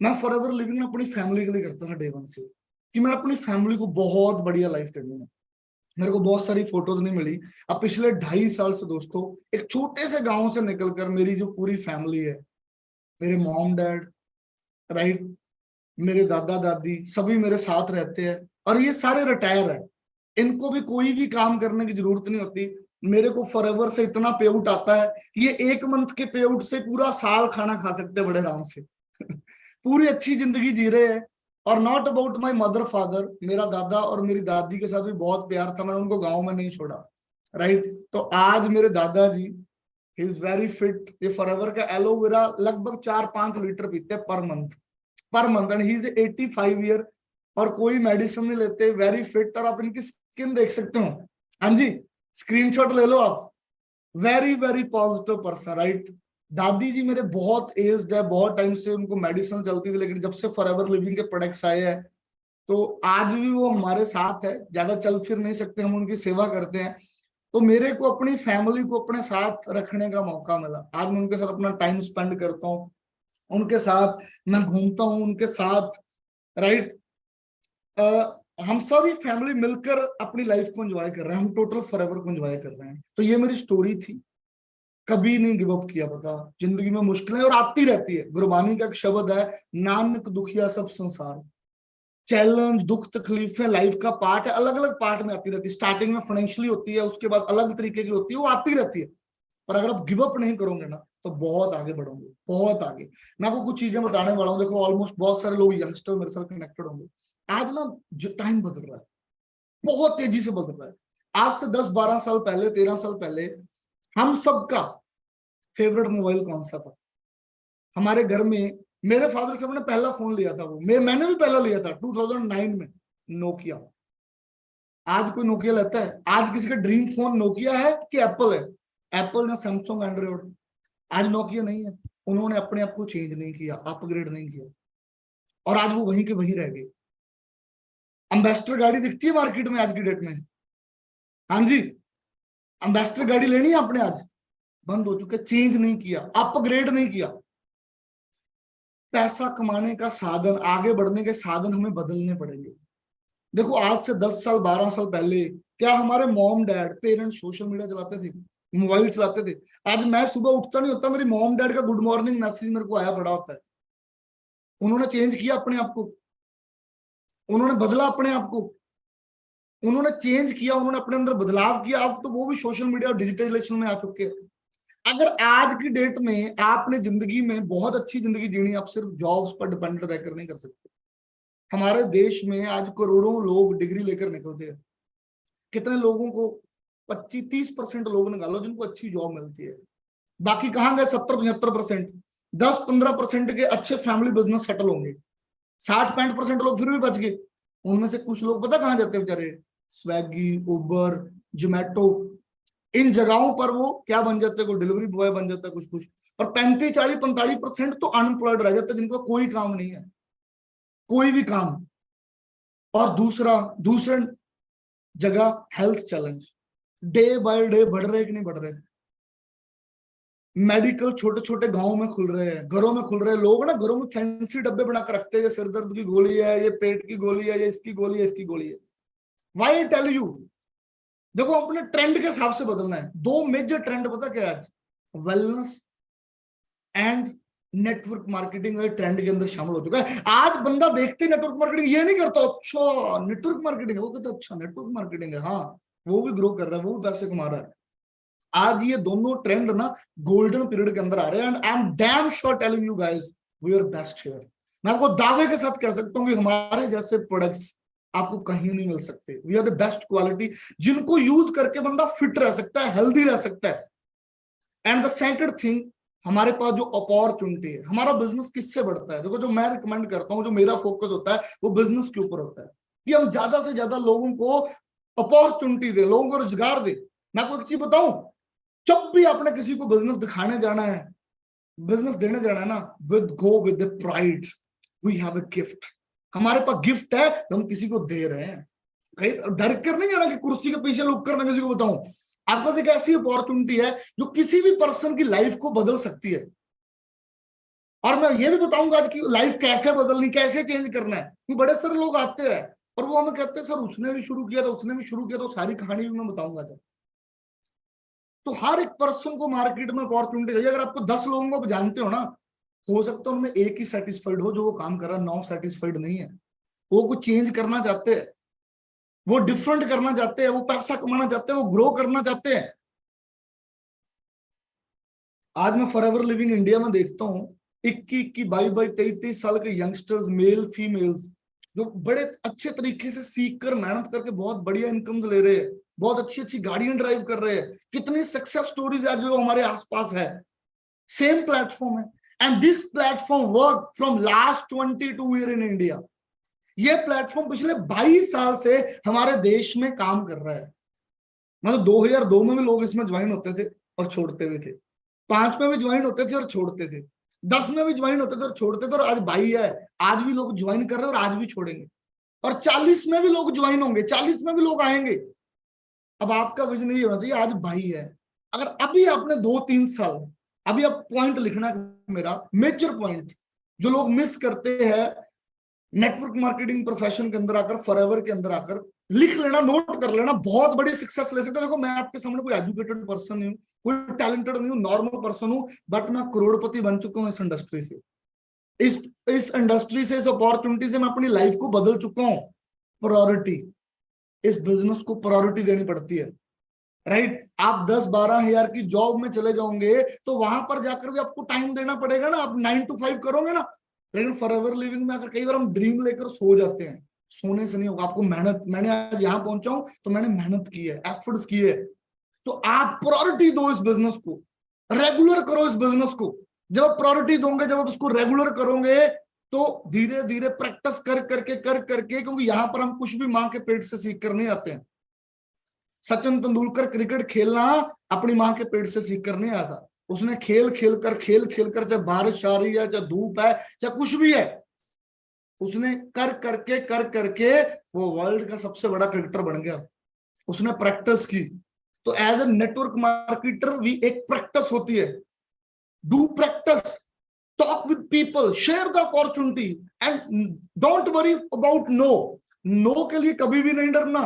मैं फॉरएवर लिविंग अपनी फैमिली के लिए करता था डे वन से, कि मैं अपनी फैमिली को बहुत बढ़िया लाइफ देनी है। मेरे को बहुत सारी फोटोज नहीं मिली। अब पिछले 2.5 साल से दोस्तों, एक छोटे से गांव से निकलकर मेरी जो पूरी फैमिली है, मेरे मॉम डैड, राइट, मेरे दादा दादी, सभी मेरे साथ रहते हैं। और ये सारे रिटायर है, इनको भी कोई भी काम करने की जरूरत नहीं होती। मेरे को फॉरएवर से इतना पे आउट आता है, ये 1 मंथ के पे आउट से पूरा साल खाना खा सकते हैं बड़े आराम से। पूरी अच्छी जिंदगी जी रहे हैं। और not about my mother father, मेरा दादा और मेरी दादी के साथ भी बहुत प्यार था, मैंने उनको गाँव में नहीं छोड़ा, राइट। तो आज मेरे दादाजी, ही इज वेरी फिट। ये फॉरएवर का एलोवेरा लगभग 4-5 लीटर पीते हैं per month and he is 85 year, और कोई मेडिसिन नहीं लेते, वेरी फिट। और आप इनकी स्किन देख सकते हो, हाँ जी, स्क्रीनशॉट ले लो आप। Very very positive person, right. दादी जी मेरे बहुत एज्ड है, बहुत टाइम से उनको मेडिसिन चलती थी, लेकिन जब से फॉरएवर लिविंग के प्रोडक्ट्स आए हैं, तो आज भी वो हमारे साथ है। ज्यादा चल फिर नहीं सकते, हम उनकी सेवा करते हैं। तो मेरे को अपनी फैमिली को अपने साथ रखने का मौका मिला। आज मैं उनके साथ अपना टाइम स्पेंड करता हूँ, उनके साथ मैं घूमता हूँ, उनके साथ, राइट। हम सभी फैमिली मिलकर अपनी लाइफ को एंजॉय कर रहे हैं, हम टोटल फॉरएवर को एंजॉय कर रहे हैं। तो ये मेरी स्टोरी थी, कभी नहीं गिव अप किया। पता, जिंदगी में मुश्किलें और आती रहती है। गुरबानी का एक शब्द है, नानक दुखिया सब संसार। चैलेंज, दुख, तकलीफें लाइफ का पार्ट है, अलग अलग पार्ट में आती रहती है। स्टार्टिंग में फाइनेंशियली होती है, उसके बाद अलग तरीके की होती है, वो आती रहती है। पर अगर आप गिव अप नहीं करोगे ना, तो बहुत आगे बढ़ोगे, बहुत आगे। मैं आपको कुछ चीजें बताने वाला हूँ। देखो, ऑलमोस्ट बहुत सारे लोग यंगस्टर मेरे साथ कनेक्टेड होंगे। आज ना जो टाइम बदल रहा है, बहुत तेजी से बदल रहा है। आज से 10-12 साल पहले, 13 साल पहले, हम सबका फेवरेट मोबाइल कौन सा था? हमारे घर में मेरे फादर साहब ने पहला फोन लिया था, वो मैंने भी पहला लिया था 2009 में, नोकिया। आज कोई नोकिया लेता है? आज किसी का ड्रीम फोन नोकिया है कि एप्पल है? एप्पल या सैमसंग एंड्रॉइड। आज नोकिया नहीं है। उन्होंने अपने आप को चेंज नहीं किया, अपग्रेड नहीं किया, और आज वो वहीं के वहीं रह गए। एम्बेसडर गाड़ी दिखती है मार्केट में आज की डेट में, हाँ जी, एम्बेसडर गाड़ी लेनी है आपने, आज बंद हो चुके, चेंज नहीं किया, अपग्रेड नहीं किया। पैसा कमाने का साधन, आगे बढ़ने के साधन हमें बदलने पड़ेंगे। देखो, आज से 10 साल 12 साल पहले क्या हमारे mom dad parents social media चलाते थे, मोबाइल चलाते थे? आज मैं सुबह उठता नहीं होता, मेरी मॉम डैड का गुड मॉर्निंग मैसेज मेरे को आया पड़ा होता है। उन्होंने चेंज किया अपने आप को, उन्होंने बदला अपने आप को, उन्होंने चेंज किया, उन्होंने अपने अंदर बदलाव किया। अब तो वो भी सोशल मीडिया और डिजिटलाइजेशन में आ चुके हैं। अगर आज की डेट में आपने जिंदगी में बहुत अच्छी जिंदगी जीनी, आप सिर्फ जॉब्स पर डिपेंडेंट रहकर नहीं कर सकते। हमारे देश में आज करोड़ों लोग डिग्री लेकर निकलते हैं। कितने लोगों को, 25-30% लोग निकालो जिनको अच्छी जॉब मिलती है। बाकी कहाँ गए 70-75%? 10-15% के अच्छे फैमिली बिजनेस सेटल होंगे। 60-65% लोग फिर भी बच गए। उनमें से कुछ लोग पता कहाँ जाते हैं बेचारे? स्विगी, उबर, जोमेटो, इन जगहों पर वो क्या बन जाते हैं, कोई डिलीवरी बॉय बन जाता है, कुछ कुछ। और 35-40-45% तो अनएम्प्लॉयड रह जाते हैं, जिनका कोई काम नहीं है, कोई भी काम। और दूसरा जगह health challenge day by day बढ़ रहे कि नहीं बढ़ रहे। मेडिकल छोटे छोटे गांव में खुल रहे हैं, घरों में खुल रहे हैं। लोग ना घरों में फैंसी डब्बे बना कर रखते हैं, ये सिर दर्द की गोली है, ये पेट की गोली है, ये इसकी गोली है, इसकी गोली है। वाई टेल यू, देखो अपने ट्रेंड के हिसाब से बदलना है। दो मेजर ट्रेंड पता क्या है आज, wellness and network marketing trend के अंदर शामिल हो चुका है। आज बंदा देखते नेटवर्क मार्केटिंग ये नहीं करता अच्छा नेटवर्क मार्केटिंग है, वो कहता अच्छा नेटवर्क मार्केटिंग है, हाँ वो भी ग्रो कर रहा है, वो भी पैसे कमा रहा है। आज ये दोनों ट्रेंड ना गोल्डन पीरियड के अंदर आ रहे हैं, and I am damn sure telling you guys we are best here. मैं आपको दावे के साथ कह सकता हूँ कि हमारे जैसे प्रोडक्ट्स आपको कहीं नहीं मिल सकते। We are the best quality, जिनको यूज करके बंदा फिट रह सकता है, हेल्दी रह सकता है। एंड द सेकंड थिंग, हमारे पास जो अपॉर्चुनिटी है, हमारा बिजनेस किससे बढ़ता है, देखो जो मैं रिकमेंड करता हूँ, जो मेरा फोकस होता है वो बिजनेस के ऊपर होता है कि हम ज्यादा से ज्यादा लोगों को अपॉर्चुनिटी दे, लोगों को रोजगार दे। मैं आपको एक चीज बताऊं, जब भी आपने किसी को बिजनेस दिखाने जाना है, बिजनेस देने जाना है ना, go with the pride, we have a gift. हमारे पास गिफ्ट है तो हम किसी को दे रहे हैं, कहीं डर कर नहीं जाना कि कुर्सी के पीछे लुक कर मैं किसी को बताऊं। आपके पास एक ऐसी अपॉर्चुनिटी है जो किसी भी पर्सन की लाइफ को बदल सकती है। और मैं ये भी बताऊंगा आज की लाइफ कैसे बदलनी, कैसे चेंज करना है। कि बड़े सारे लोग आते हैं और वो हमें कहते हैं सर उसने भी शुरू किया था, उसने भी शुरू किया, तो सारी कहानी भी मैं बताऊंगा। तो हर एक पर्सन को मार्केट में अपॉर्चुनिटी चाहिए। अगर आपको 10 लोगों को जानते हो ना, हो सकता है उनमें एक ही सेटिस्फाइड हो जो वो काम कर रहा है, 9 सेटिस्फाइड नहीं है। वो कुछ चेंज करना चाहते हैं, वो डिफरेंट करना चाहते हैं, वो पैसा कमाना चाहते हैं, वो ग्रो करना चाहते हैं। आज मैं फॉरएवर लिविंग इंडिया में देखता हूँ 21, 22, 23 साल के यंगस्टर्स, मेल फीमेल्स, जो बड़े अच्छे तरीके से सीख कर मेहनत करके बहुत बढ़िया इनकम ले रहे हैं, बहुत अच्छी अच्छी गाड़ियां ड्राइव कर रहे हैं। कितनी सक्सेस स्टोरीज है जो हमारे आसपास है। सेम प्लेटफॉर्म है, and this platform work from last 22 year in India. ये प्लेटफॉर्म पिछले 22 साल से हमारे देश में काम कर रहा है। मतलब 2002 में भी लोग इसमें ज्वाइन होते थे और छोड़ते भी थे, 5 में भी ज्वाइन होते थे और छोड़ते थे, 10 में भी ज्वाइन होते थे और छोड़ते थे, और आज 22 है, आज भी लोग ज्वाइन कर रहे हैं और आज भी छोड़ेंगे। और 40 में भी लोग ज्वाइन होंगे, 40 में भी लोग आएंगे। अब आपका विजन ये होना चाहिए, आज 22 है, अगर अभी आपने 2-3 साल, अभी आप पॉइंट लिखना मेरा मेजर पॉइंट जो लोग मिस करते हैं नेटवर्क मार्केटिंग प्रोफेशन के अंदर आकर, फॉरएवर के अंदर आकर, लिख लेना, नोट कर लेना, बहुत बड़ी सक्सेस ले सकते हैं। देखो मैं आपके सामने कोई एजुकेटेड पर्सन नहीं हूँ, कोई टैलेंटेड नहीं हूँ, नॉर्मल पर्सन हूँ, बट मैं करोड़पति बन चुका हूँ इस इंडस्ट्री से। इस इंडस्ट्री से, इस अपॉर्चुनिटी से मैं अपनी लाइफ को बदल चुका हूँ। प्रायोरिटी, इस बिजनेस को प्रायोरिटी देनी पड़ती है, राइट। आप 10-12 हजार की जॉब में चले जाओगे तो वहां पर जाकर भी आपको टाइम देना पड़ेगा ना, आप 9 to 5 करोगे ना। लेकिन फॉरएवर लिविंग में अगर कई बार हम ड्रीम लेकर सो जाते हैं, सोने से नहीं होगा। आपको मेहनत, मैंने आज यहाँ पहुंचा हूं तो मैंने मेहनत की है, एफर्ट्स किए, तो आप प्रायोरिटी दो इस बिजनेस को, रेगुलर करो इस बिजनेस को। जब आप प्रायोरिटी दोगे, जब आप इसको रेगुलर करोगे, तो धीरे धीरे प्रैक्टिस कर करके, क्योंकि यहाँ पर हम कुछ भी माँ के पेट से सीख कर नहीं आते हैं। सचिन तेंदुलकर क्रिकेट खेलना अपनी माँ के पेट से सीख कर नहीं आता, उसने खेल खेल कर, चाहे बारिश आ रही है, चाहे धूप है, चाहे कुछ भी है, उसने कर करके वो वर्ल्ड का सबसे बड़ा क्रिकेटर बन गया। उसने प्रैक्टिस की। तो एज ए नेटवर्क मार्केटर भी एक प्रैक्टिस होती है। Do practice, talk with people, share the opportunity, and don't worry about no. No के लिए कभी भी नहीं डरना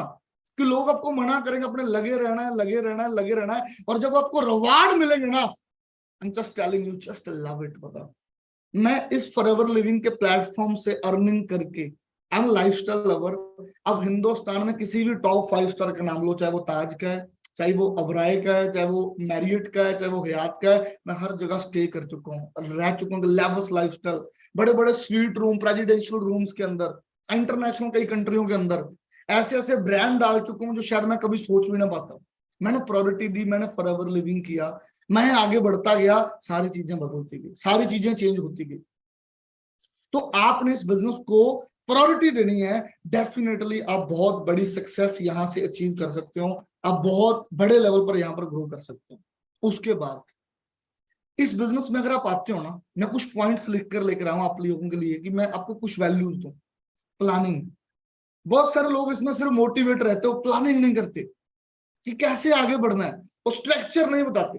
कि लोग आपको मना करेंगे, अपने लगे रहना है, लगे रहना है, लगे रहना है। और जब आपको रिवार्ड मिलेंगे ना, आई am just telling you, just love it. बताओ, मैं इस फॉरएवर लिविंग के प्लेटफॉर्म से अर्निंग करके, आई एम लाइफस्टाइल लवर। अब हिंदुस्तान में किसी भी टॉप 5 स्टार का नाम लो, चाहे वो ताज का है, चाहे वो अबराय का है, चाहे वो मैरियट का है, चाहे वो हयात का है, मैं हर जगह स्टे कर चुका हूँ, रह चुका हूँ। लेविश लाइफस्टाइल, बड़े बड़े स्वीट रूम, प्रेसिडेंशियल रूम्स के अंदर, इंटरनेशनल कई कंट्रियों के अंदर ऐसे ऐसे ब्रांड डाल चुका हूँ जो शायद मैं कभी सोच भी ना पाता। मैंने प्रायोरिटी दी, मैंने फॉरएवर लिविंग किया, मैं आगे बढ़ता गया, सारी चीजें बदलती गई, सारी चीजें चेंज होती गई। तो आपने इस बिजनेस को प्रायोरिटी देनी है, डेफिनेटली आप बहुत बड़ी सक्सेस यहां से अचीव कर सकते हो। आप बहुत बड़े लेवल पर यहाँ पर ग्रो कर सकते हो। उसके बाद इस बिजनेस में अगर आप आते हो ना, मैं कुछ पॉइंट्स लिख कर लेकर आऊँ आप लोगों के लिए कि मैं आपको कुछ वैल्यूज दूं। प्लानिंग, बहुत सारे लोग इसमें सिर्फ मोटिवेट रहते हो, प्लानिंग नहीं करते कि कैसे आगे बढ़ना है, और स्ट्रक्चर नहीं बताते।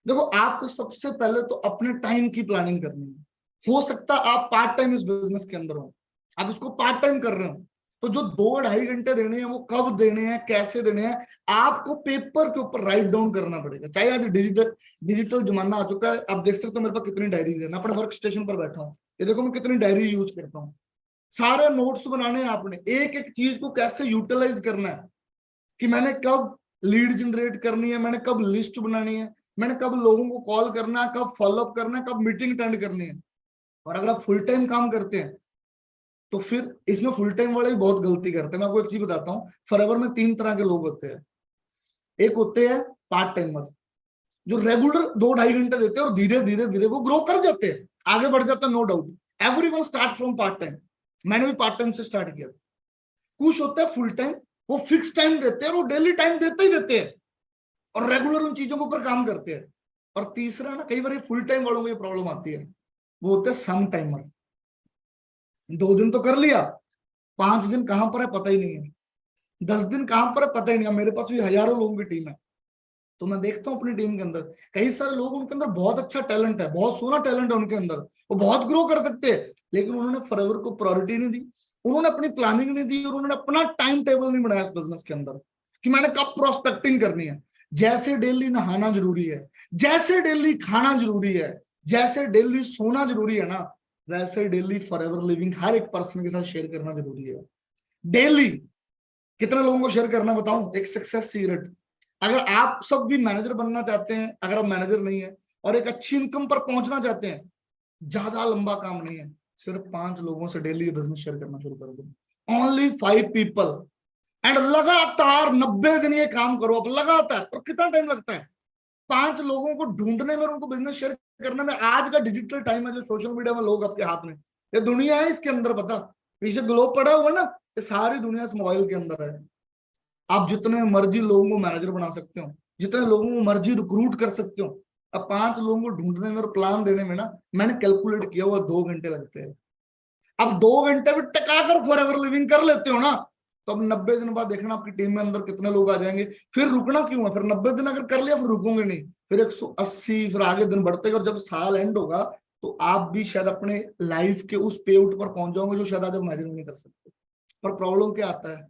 देखो, आपको सबसे पहले तो अपने टाइम की प्लानिंग करनी है। हो सकता है आप पार्ट टाइम इस बिजनेस के अंदर हो, आप इसको पार्ट टाइम कर रहे हो, तो जो 2-2.5 घंटे देने हैं वो कब देने हैं, कैसे देने हैं, आपको पेपर के ऊपर राइट डाउन करना पड़ेगा। चाहे आज डिजिटल डिजिटल जमाना आ चुका है, आप देख सकते हो मेरे पास कितनी डायरीज है, मैं अपने वर्क स्टेशन पर बैठा हूँ, ये देखो मैं कितनी डायरी यूज करता हूँ। सारे नोट्स बनाने हैं आपने, एक एक चीज को कैसे यूटिलाइज करना है, कि मैंने कब लीड जनरेट करनी है, मैंने कब लिस्ट बनानी है, मैंने कब लोगों को कॉल करना है, कब फॉलोअप करना है, कब मीटिंग अटेंड करनी है। और अगर आप फुल टाइम काम करते हैं तो फिर इसमें फुल टाइम वाले भी बहुत गलती करते हैं। मैं आपको एक चीज बताता हूँ, फॉरएवर में 3 तरह के लोग होते हैं। एक होते हैं पार्ट टाइमर, जो रेगुलर 2-2.5 घंटे देते हैं और धीरे धीरे धीरे वो ग्रो कर जाते हैं, आगे बढ़ जाता है, no doubt. Everyone start from part time, मैंने भी पार्ट टाइम से स्टार्ट किया। कुछ होता है फुल टाइम, वो फिक्स टाइम देते हैं और वो डेली टाइम देते ही देते हैं और रेगुलर उन चीजों के ऊपर काम करते हैं। और तीसरा ना, कई बार फुल टाइम वालों में ये प्रॉब्लम आती है, वो होते हैं सम टाइमर। 2 दिन तो कर लिया, 5 दिन कहां पर है पता ही नहीं है, 10 दिन कहां पर है पता ही नहीं है। मेरे पास भी हजारों लोगों की टीम है, तो मैं देखता हूँ अपनी टीम के अंदर कई सारे लोग, उनके अंदर बहुत अच्छा टैलेंट है, बहुत सोना टैलेंट है उनके अंदर, वो बहुत ग्रो कर सकते हैं, लेकिन उन्होंने फॉरएवर को प्रायोरिटी नहीं दी, उन्होंने अपनी प्लानिंग नहीं दी, और उन्होंने अपना टाइम टेबल नहीं बनाया इस बिजनेस के अंदर कि मैंने कब प्रोस्पेक्टिंग करनी है। जैसे डेली नहाना जरूरी है, जैसे डेली खाना जरूरी है, जैसे डेली सोना जरूरी है ना, वैसे डेली फॉरएवर लिविंग हर एक पर्सन के साथ शेयर करना जरूरी है। डेली कितने लोगों को शेयर करना बताऊं, एक सक्सेस सीक्रेट। अगर आप सब भी मैनेजर बनना चाहते हैं, अगर आप मैनेजर नहीं है और एक अच्छी इनकम पर पहुंचना चाहते हैं, ज्यादा लंबा काम नहीं है, सिर्फ 5 लोगों से डेली बिजनेस शेयर करना शुरू कर दो। ओनली 5 पीपल, एंड लगातार 90 दिन ये काम करो। अब लगातार, और कितना टाइम लगता है 5 लोगों को ढूंढने में, उनको बिजनेस शेयर करने में। आज का डिजिटल टाइम है, जो सोशल मीडिया में लोग आपके हाथ में, ये दुनिया है इसके अंदर, पता पीछे ग्लोब पड़ा हुआ ना, ये सारी दुनिया इस मोबाइल के अंदर है। आप जितने मर्जी लोगों को मैनेजर बना सकते हो, जितने लोगों को मर्जी रिक्रूट कर सकते हो। अब 5 लोगों को ढूंढने में और प्लान देने में ना, मैंने कैलकुलेट किया हुआ 2 घंटे लगते हैं। अब 2 घंटे में टका कर फॉरएवर लिविंग कर लेते हो ना, तो अब 90 दिन बाद देखना आपकी टीम में अंदर कितने लोग आ जाएंगे। फिर रुकना क्यों है, फिर 90 दिन अगर कर लिया फिर रुकोगे नहीं, फिर 180, फिर आगे दिन बढ़ते और जब साल एंड होगा तो आप भी शायद अपने लाइफ के उस पे आउट पर पहुंच जाओगे जो शायद आज इमेजिन नहीं कर सकते। पर प्रॉब्लम क्या आता है,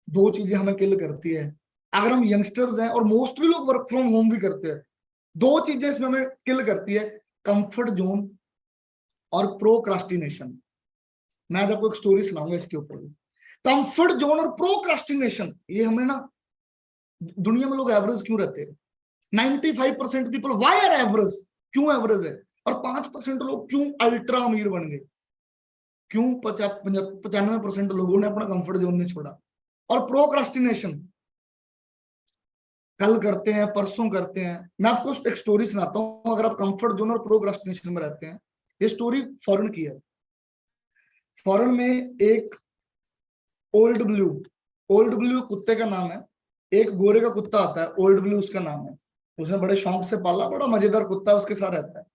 2 चीजें हमें किल करती है। अगर हम यंगस्टर्स हैं, और मोस्टली लोग वर्क फ्रॉम होम भी करते हैं, 2 चीजें इसमें हमें किल करती है, कंफर्ट जोन और प्रोक्रास्टिनेशन। मैं आज आपको एक स्टोरी सुनाऊंगा इसके ऊपर। कंफर्ट जोन और प्रोक्रास्टिनेशन, ये हमें ना, दुनिया में लोग एवरेज क्यों रहते हैं, 95% पीपल वाई आर एवरेज, क्यों एवरेज है, और 5% लोग क्यों अल्ट्रा अमीर बन गए, क्यों 95% लोगों ने अपना कंफर्ट जोन नहीं छोड़ा। और प्रोक्रास्टिनेशन, कल करते हैं, परसों करते हैं। मैं आपको एक स्टोरी सुनाता हूं, अगर आप कंफर्ट जोन और प्रोक्रास्टिनेशन में रहते हैं। ये स्टोरी फॉरेन की है। फॉरेन में एक ओल्ड ब्लू कुत्ते का नाम है। एक गोरे का कुत्ता आता है, ओल्ड ब्लू उसका नाम है, उसने बड़े शौक से पाला, बड़ा मजेदार कुत्ता उसके साथ रहता है।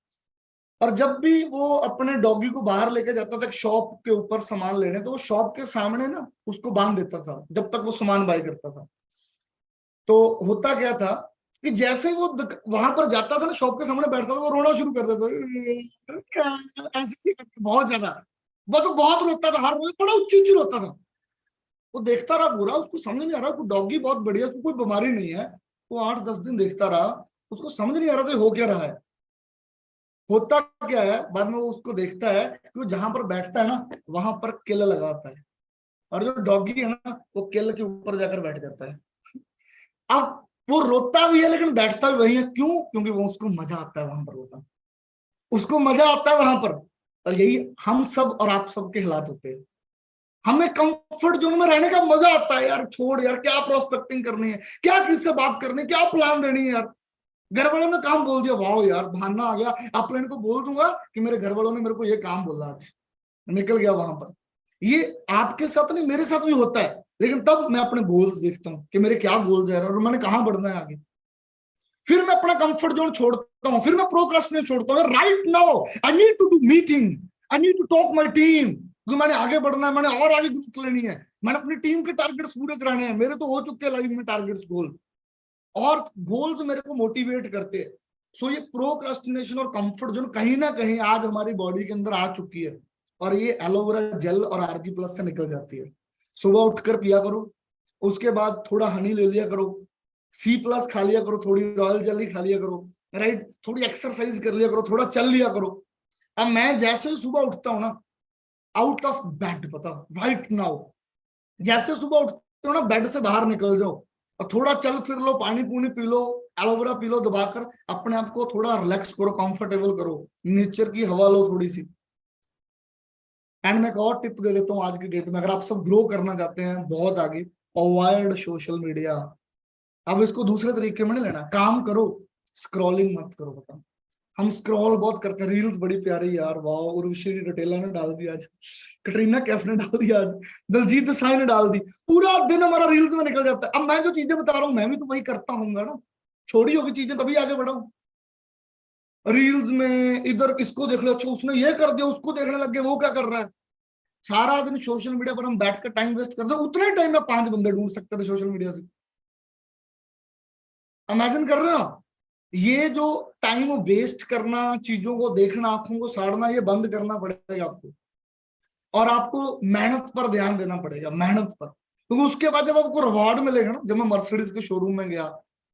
और जब भी वो अपने डॉगी को बाहर लेके जाता था शॉप के ऊपर सामान लेने, तो वो शॉप के सामने ना उसको बांध देता था जब तक वो सामान बाय करता था। तो होता क्या था कि जैसे वो वहां पर जाता था ना, शॉप के सामने बैठता था, वो रोना शुरू कर देता, ऐसे बहुत ज्यादा, वो तो बहुत रोता था, हर रोज बड़ा उच्च रोता था। वो देखता रहा पूरा, उसको समझ नहीं आ रहा, डॉगी बहुत बढ़िया, उसको कोई बीमारी नहीं है। वो 8-10 दिन देखता रहा, उसको समझ नहीं आ रहा था हो क्या रहा है। होता क्या है, बाद में वो उसको देखता है कि वो जहां पर बैठता है ना, वहां पर किल लगाता है, और जो डॉगी है ना, वो किल के ऊपर जाकर बैठ जाता है। अब वो रोता भी है लेकिन बैठता भी वही है, क्यों, क्योंकि वो उसको मजा आता है वहां पर रोता, उसको मजा आता है वहां पर। और यही हम सब और आप सब के हालात होते हैं। हमें कंफर्ट जोन में रहने का मजा आता है, यार छोड़ यार, क्या प्रोस्पेक्टिंग करनी है, क्या किससे बात करनी है, क्या प्लान देनी है यार। घर वालों ने काम बोल दिया, वाह यार बहाना आ गया, अपने को बोल दूंगा कि मेरे घर वालों ने मेरे को ये काम बोला, आज निकल गया वहां पर। ये आपके साथ नहीं, मेरे साथ भी होता है। लेकिन तब मैं अपने गोल्स देखता हूँ कि मेरे क्या गोल्स है और मैंने कहाँ बढ़ना है आगे। फिर मैं अपना कंफर्ट जोन छोड़ता हूँ, फिर मैं प्रोक्रेस्टिनेट छोड़ता हूँ। Right now I need to do meeting, I need to talk my team, क्योंकि मैंने आगे बढ़ना है, मैंने और आगे ग्रोथ लेनी है, मैंने अपनी टीम के टारगेट्स पूरे कराने हैं। मेरे तो हो चुके हैं लाइफ में टारगेट्स, गोल, और गोल्स मेरे को मोटिवेट करते हैं। सो ये प्रोक्रास्टिनेशन और कंफर्ट जोन कहीं ना कहीं आज हमारी बॉडी के अंदर आ चुकी है, और ये एलोवेरा जेल और आरजी प्लस से निकल जाती है। सुबह उठकर पिया करो, उसके बाद थोड़ा हनी ले लिया करो, सी प्लस खा लिया करो, थोड़ी रॉयल जेली खा लिया करो, राइट, थोड़ी एक्सरसाइज कर लिया करो, थोड़ा चल लिया करो। अब मैं जैसे ही सुबह उठता हूँ ना, आउट ऑफ बेड, पता राइट नाउ, जैसे सुबह उठते हो ना, बेड से बाहर निकल जाओ और थोड़ा चल फिर लो, पानी पूनी P low, aloe vera P low दबाकर, अपने आप को थोड़ा रिलैक्स करो, कंफर्टेबल करो, नेचर की हवा लो थोड़ी सी। एंड मैं एक और टिप दे देता हूँ आज की डेट में, अगर आप सब ग्रो करना चाहते हैं बहुत आगे, अवॉइड सोशल मीडिया। अब इसको दूसरे तरीके में नहीं लेना, काम करो, स्क्रॉलिंग मत करो। बताओ, हम स्क्रॉल बहुत करते हैं, रील्स बड़ी प्यारी यार, वाह, उर्वशी रटेला ने डाल दी आज, कटरीना कैफ ने डाल दी आज, दलजीत दोसांझ ने डाल दी, पूरा दिन हमारा रील्स में निकल जाता है। अब मैं जो चीजें बता रहा हूँ मैं भी तो वही करता हूँगा ना, छोड़ी होगी चीजें तभी आगे बढ़ाऊं। रील्स में इधर इसको देख लो, अच्छा उसने ये कर दिया, उसको देखने लग गए वो क्या कर रहा है। सारा दिन सोशल मीडिया पर हम बैठ कर टाइम वेस्ट करते हैं, उतना ही टाइम में 5 बंदे ढूंढ सकते थे सोशल मीडिया से। इमेजिन कर रहे हो, ये जो टाइम वेस्ट करना, चीजों को देखना, आंखों को साड़ना, ये बंद करना पड़ेगा आपको, और आपको मेहनत पर ध्यान देना पड़ेगा, मेहनत पर। क्योंकि उसके बाद जब आपको रिवॉर्ड मिलेगा ना, जब मैं मर्सिडीज के शोरूम में गया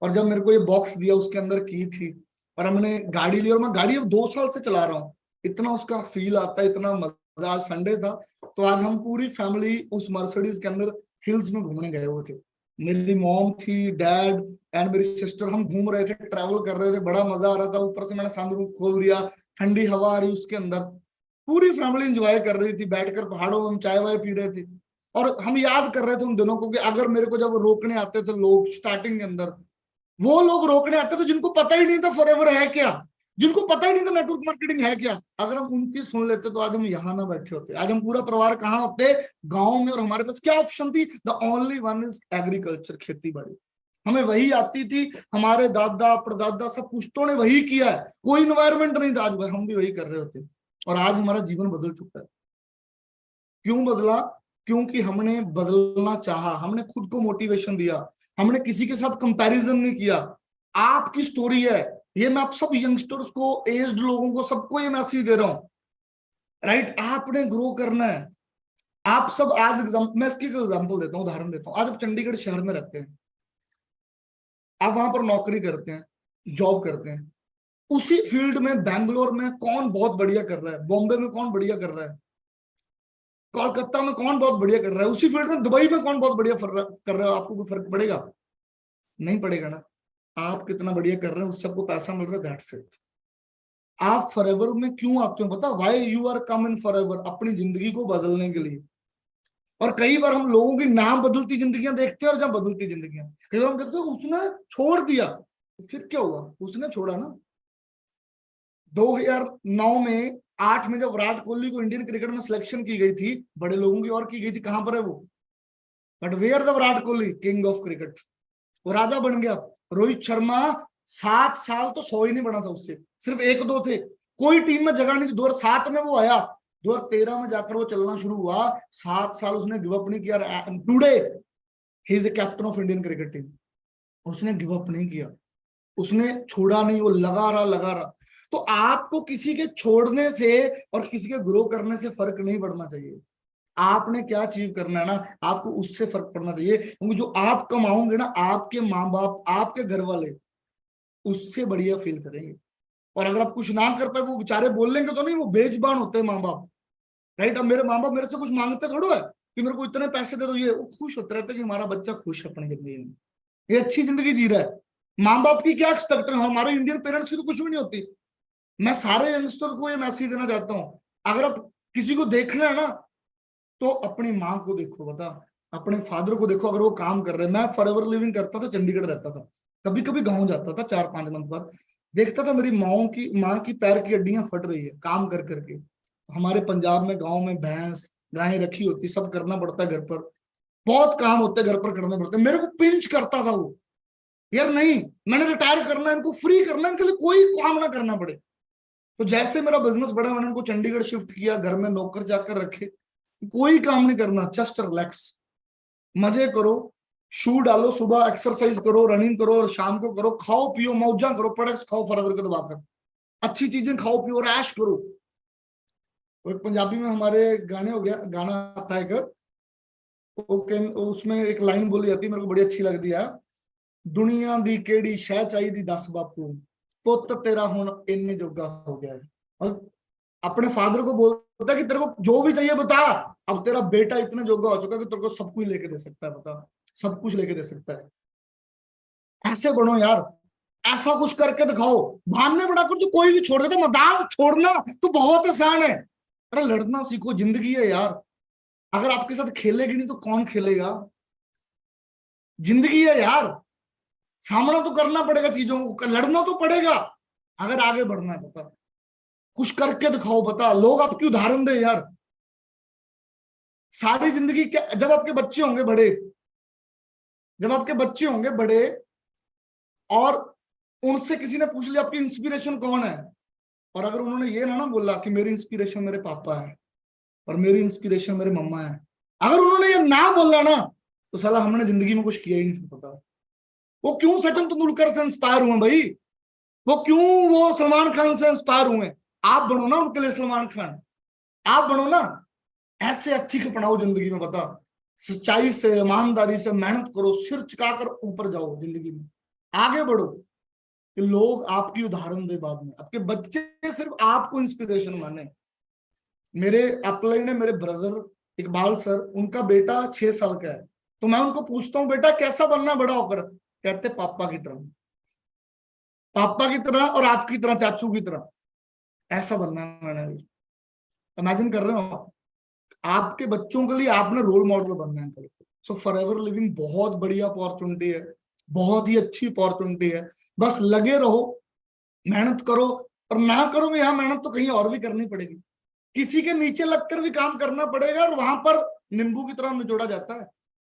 और जब मेरे को ये बॉक्स दिया, उसके अंदर की थी, और हमने गाड़ी ली, और मैं गाड़ी अब 2 साल से चला रहा हूँ, इतना उसका फील आता है, इतना मजा। आज संडे था तो आज हम पूरी फैमिली उस मर्सिडीज के अंदर हिल्स में घूमने गए हुए थे। मेरी मॉम थी, डैड एंड मेरी सिस्टर, हम घूम रहे थे, ट्रैवल कर रहे थे, बड़ा मजा आ रहा था। ऊपर से मैंने सनरूफ खोल दिया, ठंडी हवा आ रही उसके अंदर, पूरी फैमिली एंजॉय कर रही थी, बैठकर पहाड़ों में हम चाय वाय पी रहे थे। और हम याद कर रहे थे उन दिनों को कि अगर मेरे को जब रोकने आते थे लोग स्टार्टिंग के अंदर, वो लोग रोकने आते थे जिनको पता ही नहीं था फॉरएवर है क्या, जिनको पता ही नहीं था नेटवर्क मार्केटिंग है क्या। अगर हम उनकी सुन लेते तो आज हम यहाँ ना बैठे होते, आज हम पूरा परिवार कहाँ होते, गाँव में। और हमारे पास क्या ऑप्शन थी, the only one is agriculture, खेती बाड़ी, हमें वही आती थी। हमारे दादा परदादा सब पुश्तों ने वही किया है, कोई इन्वायरमेंट नहीं था, आज भाई हम भी वही कर रहे होते। और आज हमारा जीवन बदल चुका है। क्यों बदला? क्योंकि हमने बदलना चाहा, हमने खुद को मोटिवेशन दिया, हमने किसी के साथ कंपैरिजन नहीं किया। आपकी स्टोरी है ये, मैं आप सब यंगस्टर्स को, एज्ड लोगों को, सबको ये मैसेज दे रहा हूं, राइट। आपने ग्रो करना है। आप सब आज मैं इसकी एग्जांपल देता हूं, उदाहरण देता हूं। आज आप चंडीगढ़ शहर में रहते हैं, आप वहां पर नौकरी करते हैं, जॉब करते हैं, उसी फील्ड में बैंगलोर में कौन बहुत बढ़िया कर रहा है, बॉम्बे में कौन बढ़िया कर रहा है, कोलकाता में कौन बहुत बढ़िया कर रहा है, उसी फील्ड में दुबई में कौन बहुत बढ़िया कर रहा है, आपको कोई फर्क पड़ेगा? नहीं पड़ेगा ना। आप कितना बढ़िया कर रहे हैं उससे आपको पैसा मिल रहा है, दैट्स इट। आप फॉरएवर में क्यों आते हो पता, why you are come in forever, अपनी जिंदगी को बदलने के लिए। और कई बार हम लोगों की नाम बदलती जिंदगियां देखते हैं, और जब बदलती जिंदगियां, कई बार हम देखते हैं उसने छोड़ दिया, तो फिर क्या हुआ, उसने छोड़ा ना। 2009 में 8 में जब विराट कोहली को इंडियन क्रिकेट में सिलेक्शन की गई थी, बड़े लोगों की और की गई थी, कहां पर है वो, but where the Virat Kohli, king of cricket, वो राजा बन गया। रोहित शर्मा 7 साल तो 100 ही नहीं बना था उससे, सिर्फ 1-2 थे, कोई टीम में जगह नहीं थी। 2007 में वो आया, 2013 में जाकर वो चलना शुरू हुआ, 7 साल उसने गिव अप नहीं किया। Today he is a captain of Indian cricket team. उसने गिव अप नहीं किया, उसने छोड़ा नहीं, वो लगा रहा लगा रहा। तो आपको किसी के छोड़ने से और किसी के ग्रो करने से फर्क नहीं पड़ना चाहिए। आपने क्या अचीव करना है ना, आपको उससे फर्क पड़ना चाहिए। क्योंकि जो आप कमाओगे ना, आपके माँ बाप, आपके घर वाले उससे बढ़िया फील करेंगे। और अगर आप कुछ ना कर पाए, वो बेचारे बोल लेंगे तो नहीं, वो बेजबान होते हैं माँ बाप, राइट। अब मेरे माँ बाप मेरे से कुछ मांगते थोड़ा है कि मेरे को इतने पैसे दे दो, ये वो खुश होते रहते हैं कि हमारा बच्चा खुश है अपनी जिंदगी में, ये अच्छी जिंदगी जी रहा है। माँ बाप की क्या एक्सपेक्ट है, हमारे इंडियन पेरेंट्स की तो कुछ भी नहीं होती। मैं सारे यंगस्टर को ये मैसेज देना चाहता हूँ, अगर आप किसी को देखना है ना, तो अपनी माँ को देखो, बता, अपने फादर को देखो, अगर वो काम कर रहे हैं। मैं फॉरएवर लिविंग करता था, चंडीगढ़ रहता था, कभी कभी गाँव जाता था 4-5 मंथ बाद, देखता था मेरी माँ की पैर की हड्डियां फट रही है काम कर करके। हमारे पंजाब में गाँव में भैंस गायें रखी होती, सब करना पड़ता है घर पर। बहुत काम होते घर पर करने पड़ते, मेरे को पिंच करता था वो, यार नहीं मैंने रिटायर करना है, इनको फ्री करना है, इनके लिए कोई काम ना करना पड़े। तो जैसे मेरा बिजनेस बढ़ा मैंने उनको चंडीगढ़ शिफ्ट किया, घर में नौकर जाकर रखे, कोई काम नहीं करना, जस्ट रिलैक्स, मजे करो, शू डालो, सुबह एक्सरसाइज करो, रनिंग करो, और शाम को करो, खाओ पियो मौजा करो, प्रोडक्ट्स खाओ फॉरएवर के दबाकर, अच्छी चीजें खाओ पियो, ऐश करो। तो एक पंजाबी में हमारे गाने हो गया, गाना आता है एक, उसमें एक लाइन बोली जाती है मेरे को बड़ी अच्छी लगती है, दुनिया दी केड़ी शह चाहिदी दस बापू, पुत तेरा हुण इन्ने जोगा हो गया है। और अपने फादर को बोलता है कि तेरे को जो भी चाहिए बता, अब तेरा बेटा इतना जोगा हो चुका है कि तेरे को सब कुछ लेके दे सकता है, बता सब कुछ लेके दे सकता है। ऐसे बनो यार, ऐसा कुछ करके दिखाओ, भागने बड़ा कुछ कोई भी छोड़ देता, मैदान छोड़ना तो बहुत आसान है, अरे लड़ना सीखो, जिंदगी है यार, अगर आपके साथ खेलेगी नहीं तो कौन खेलेगा, जिंदगी है यार, सामना तो करना पड़ेगा चीजों को, लड़ना तो पड़ेगा अगर आगे बढ़ना है, बता कुछ करके दिखाओ, बता लोग आपकी उदाहरण दे यार। सारी जिंदगी क्या, जब आपके बच्चे होंगे बड़े, जब आपके बच्चे होंगे बड़े और उनसे किसी ने पूछ लिया आपकी इंस्पिरेशन कौन है, और अगर उन्होंने ये ना बोला कि मेरी इंस्पिरेशन मेरे पापा है और मेरी इंस्पिरेशन मेरे मम्मा है, अगर उन्होंने ये ना बोला ना तो साला हमने जिंदगी में कुछ किया ही नहीं पता। वो क्यों सचिन तेंदुलकर से इंस्पायर हुए भाई, वो क्यों वो सलमान खान से इंस्पायर हुए, आप बनो ना उनके लिए सलमान खान, आप बनो ना, ऐसे अच्छी अपनाओ जिंदगी में, बता सच्चाई से ईमानदारी से मेहनत करो, सिर झुकाकर ऊपर जाओ जिंदगी में, आगे बढ़ो, कि लोग आपकी उदाहरण दे बाद में, आपके बच्चे सिर्फ आपको इंस्पिरेशन माने। मेरे अपलाइन है, मेरे ब्रदर इकबाल सर, उनका बेटा 6 साल का है, तो मैं उनको पूछता हूँ बेटा कैसा बनना बड़ा होकर, कहते पापा की तरह, पापा की तरह और आपकी तरह, चाचू की तरह, ऐसा बनना है मैंने भी। इमेजिन कर रहे हो आपके बच्चों के लिए आपने रोल मॉडल बनना है कल। सो फॉरएवर लिविंग बहुत बढ़िया अपॉर्चुनिटी है, बहुत ही अच्छी अपॉर्चुनिटी है, बस लगे रहो, मेहनत करो, और ना करो भी, यहाँ मेहनत तो कहीं और भी करनी पड़ेगी, किसी के नीचे लगकर भी काम करना पड़ेगा, और वहां पर नींबू की तरह निचोड़ा जाता है।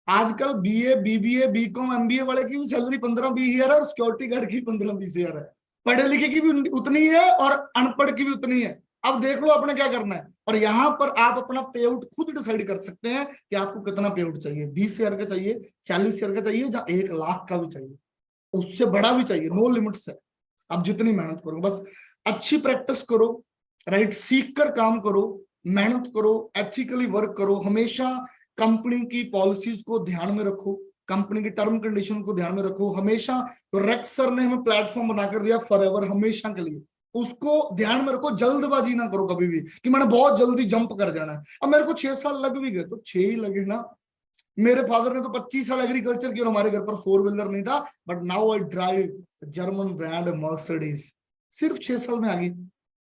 आजकल बीए बीबीए बीकॉम एमबीए वाले की भी सैलरी 15-20 हजार है, और सिक्योरिटी गार्ड की 15-20 हजार है, पढ़े लिखे की भी उतनी है और अनपढ़ की भी उतनी है। अब देख लो आपने क्या करना है, और यहाँ पर आप अपना पे आउट खुद डिसाइड कर सकते हैं कि आपको कितना पे आउट चाहिए, 20 हजार का चाहिए, 40 हजार का चाहिए, या 1 लाख का भी चाहिए, उससे बड़ा भी चाहिए, नो लिमिट्स है। आप जितनी मेहनत करो, बस अच्छी प्रैक्टिस करो, राइट, सीख कर काम करो, मेहनत करो, एथिकली वर्क करो, हमेशा कंपनी की पॉलिसीज को ध्यान में रखो, कंपनी की टर्म कंडीशन को ध्यान में रखो हमेशा। तो रेक्स सर ने हमें प्लेटफॉर्म बनाकर दिया फॉरएवर, हमेशा के लिए, उसको ध्यान में रखो, जल्दबाजी ना करो कभी भी कि मैंने बहुत जल्दी जंप कर जाना है। अब मेरे को 6 साल लग भी गए तो 6 ही लगे ना, मेरे फादर ने तो 25 साल एग्रीकल्चर किया, हमारे घर पर 4 व्हीलर नहीं था, but now I drive German brand Mercedes, सिर्फ 6 साल में आ गई,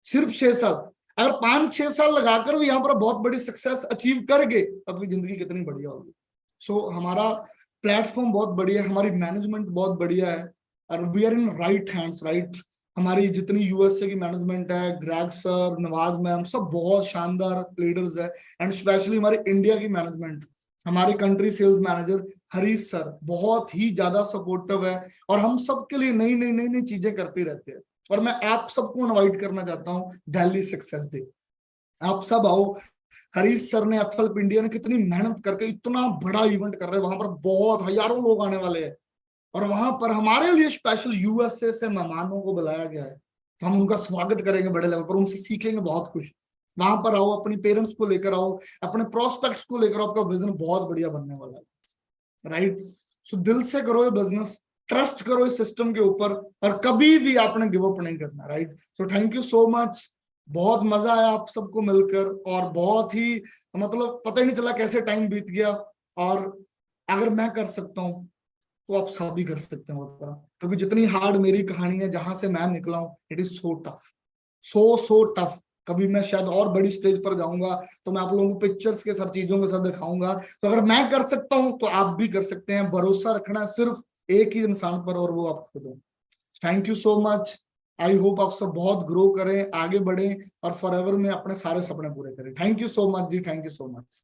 सिर्फ 6 साल। अगर 5-6 साल लगाकर भी यहाँ पर बहुत बड़ी सक्सेस अचीव कर गए तो अपनी जिंदगी कितनी बढ़िया होगी। सो हमारा प्लेटफॉर्म बहुत बढ़िया है, हमारी मैनेजमेंट बहुत बढ़िया है, और we are in right hands, right. हमारी जितनी यूएसए की मैनेजमेंट है, ग्रैग सर, नवाज मैम, सब बहुत शानदार लीडर्स है, एंड स्पेशली हमारी इंडिया की मैनेजमेंट, हमारे country sales manager Harish sir बहुत ही ज्यादा सपोर्टिव है, और हम सब के लिए नई नई नई नई चीजें करते रहते हैं। और मैं आप सबको इनवाइट करना चाहता हूँ दिल्ली सक्सेस डे, आप सब आओ। हरीश सर ने, एफएल इंडिया ने कितनी मेहनत करके इतना बड़ा इवेंट कर रहे हैं, वहां पर बहुत हजारों लोग आने वाले हैं, और वहां पर हमारे लिए स्पेशल यूएसए से मेहमानों को बुलाया गया है, तो हम उनका स्वागत करेंगे बड़े लेवल पर, उनसे सीखेंगे बहुत कुछ। वहां पर आओ, अपनी पेरेंट्स को लेकर आओ, अपने प्रोस्पेक्ट्स को लेकर आओ, आपका विजन बहुत बढ़िया बनने वाला है, राइट। सो दिल से करो ये बिजनेस, ट्रस्ट करो इस सिस्टम के ऊपर, और कभी भी आपने गिव अप नहीं करना, right. So thank you so much, बहुत मजा आया आप सबको मिलकर, और बहुत ही मतलब पता ही नहीं चला कैसे टाइम बीत गया। और अगर मैं कर सकता हूँ तो आप सब भी कर सकते हो, क्योंकि जितनी हार्ड मेरी कहानी है, जहां से मैं निकला हूँ, it is so tough, so tough. कभी मैं शायद और बड़ी स्टेज पर जाऊंगा तो मैं आप लोगों को पिक्चर्स के साथ, चीजों के साथ दिखाऊंगा। तो अगर मैं कर सकता हूं तो आप भी कर सकते हैं, भरोसा रखना सिर्फ एक ही इंसान पर, और वो आप खुद हो। Thank you so much, I hope आप सब बहुत ग्रो करें, आगे बढ़ें, और फॉरएवर में अपने सारे सपने पूरे करें। थैंक यू सो मच जी, थैंक यू सो मच।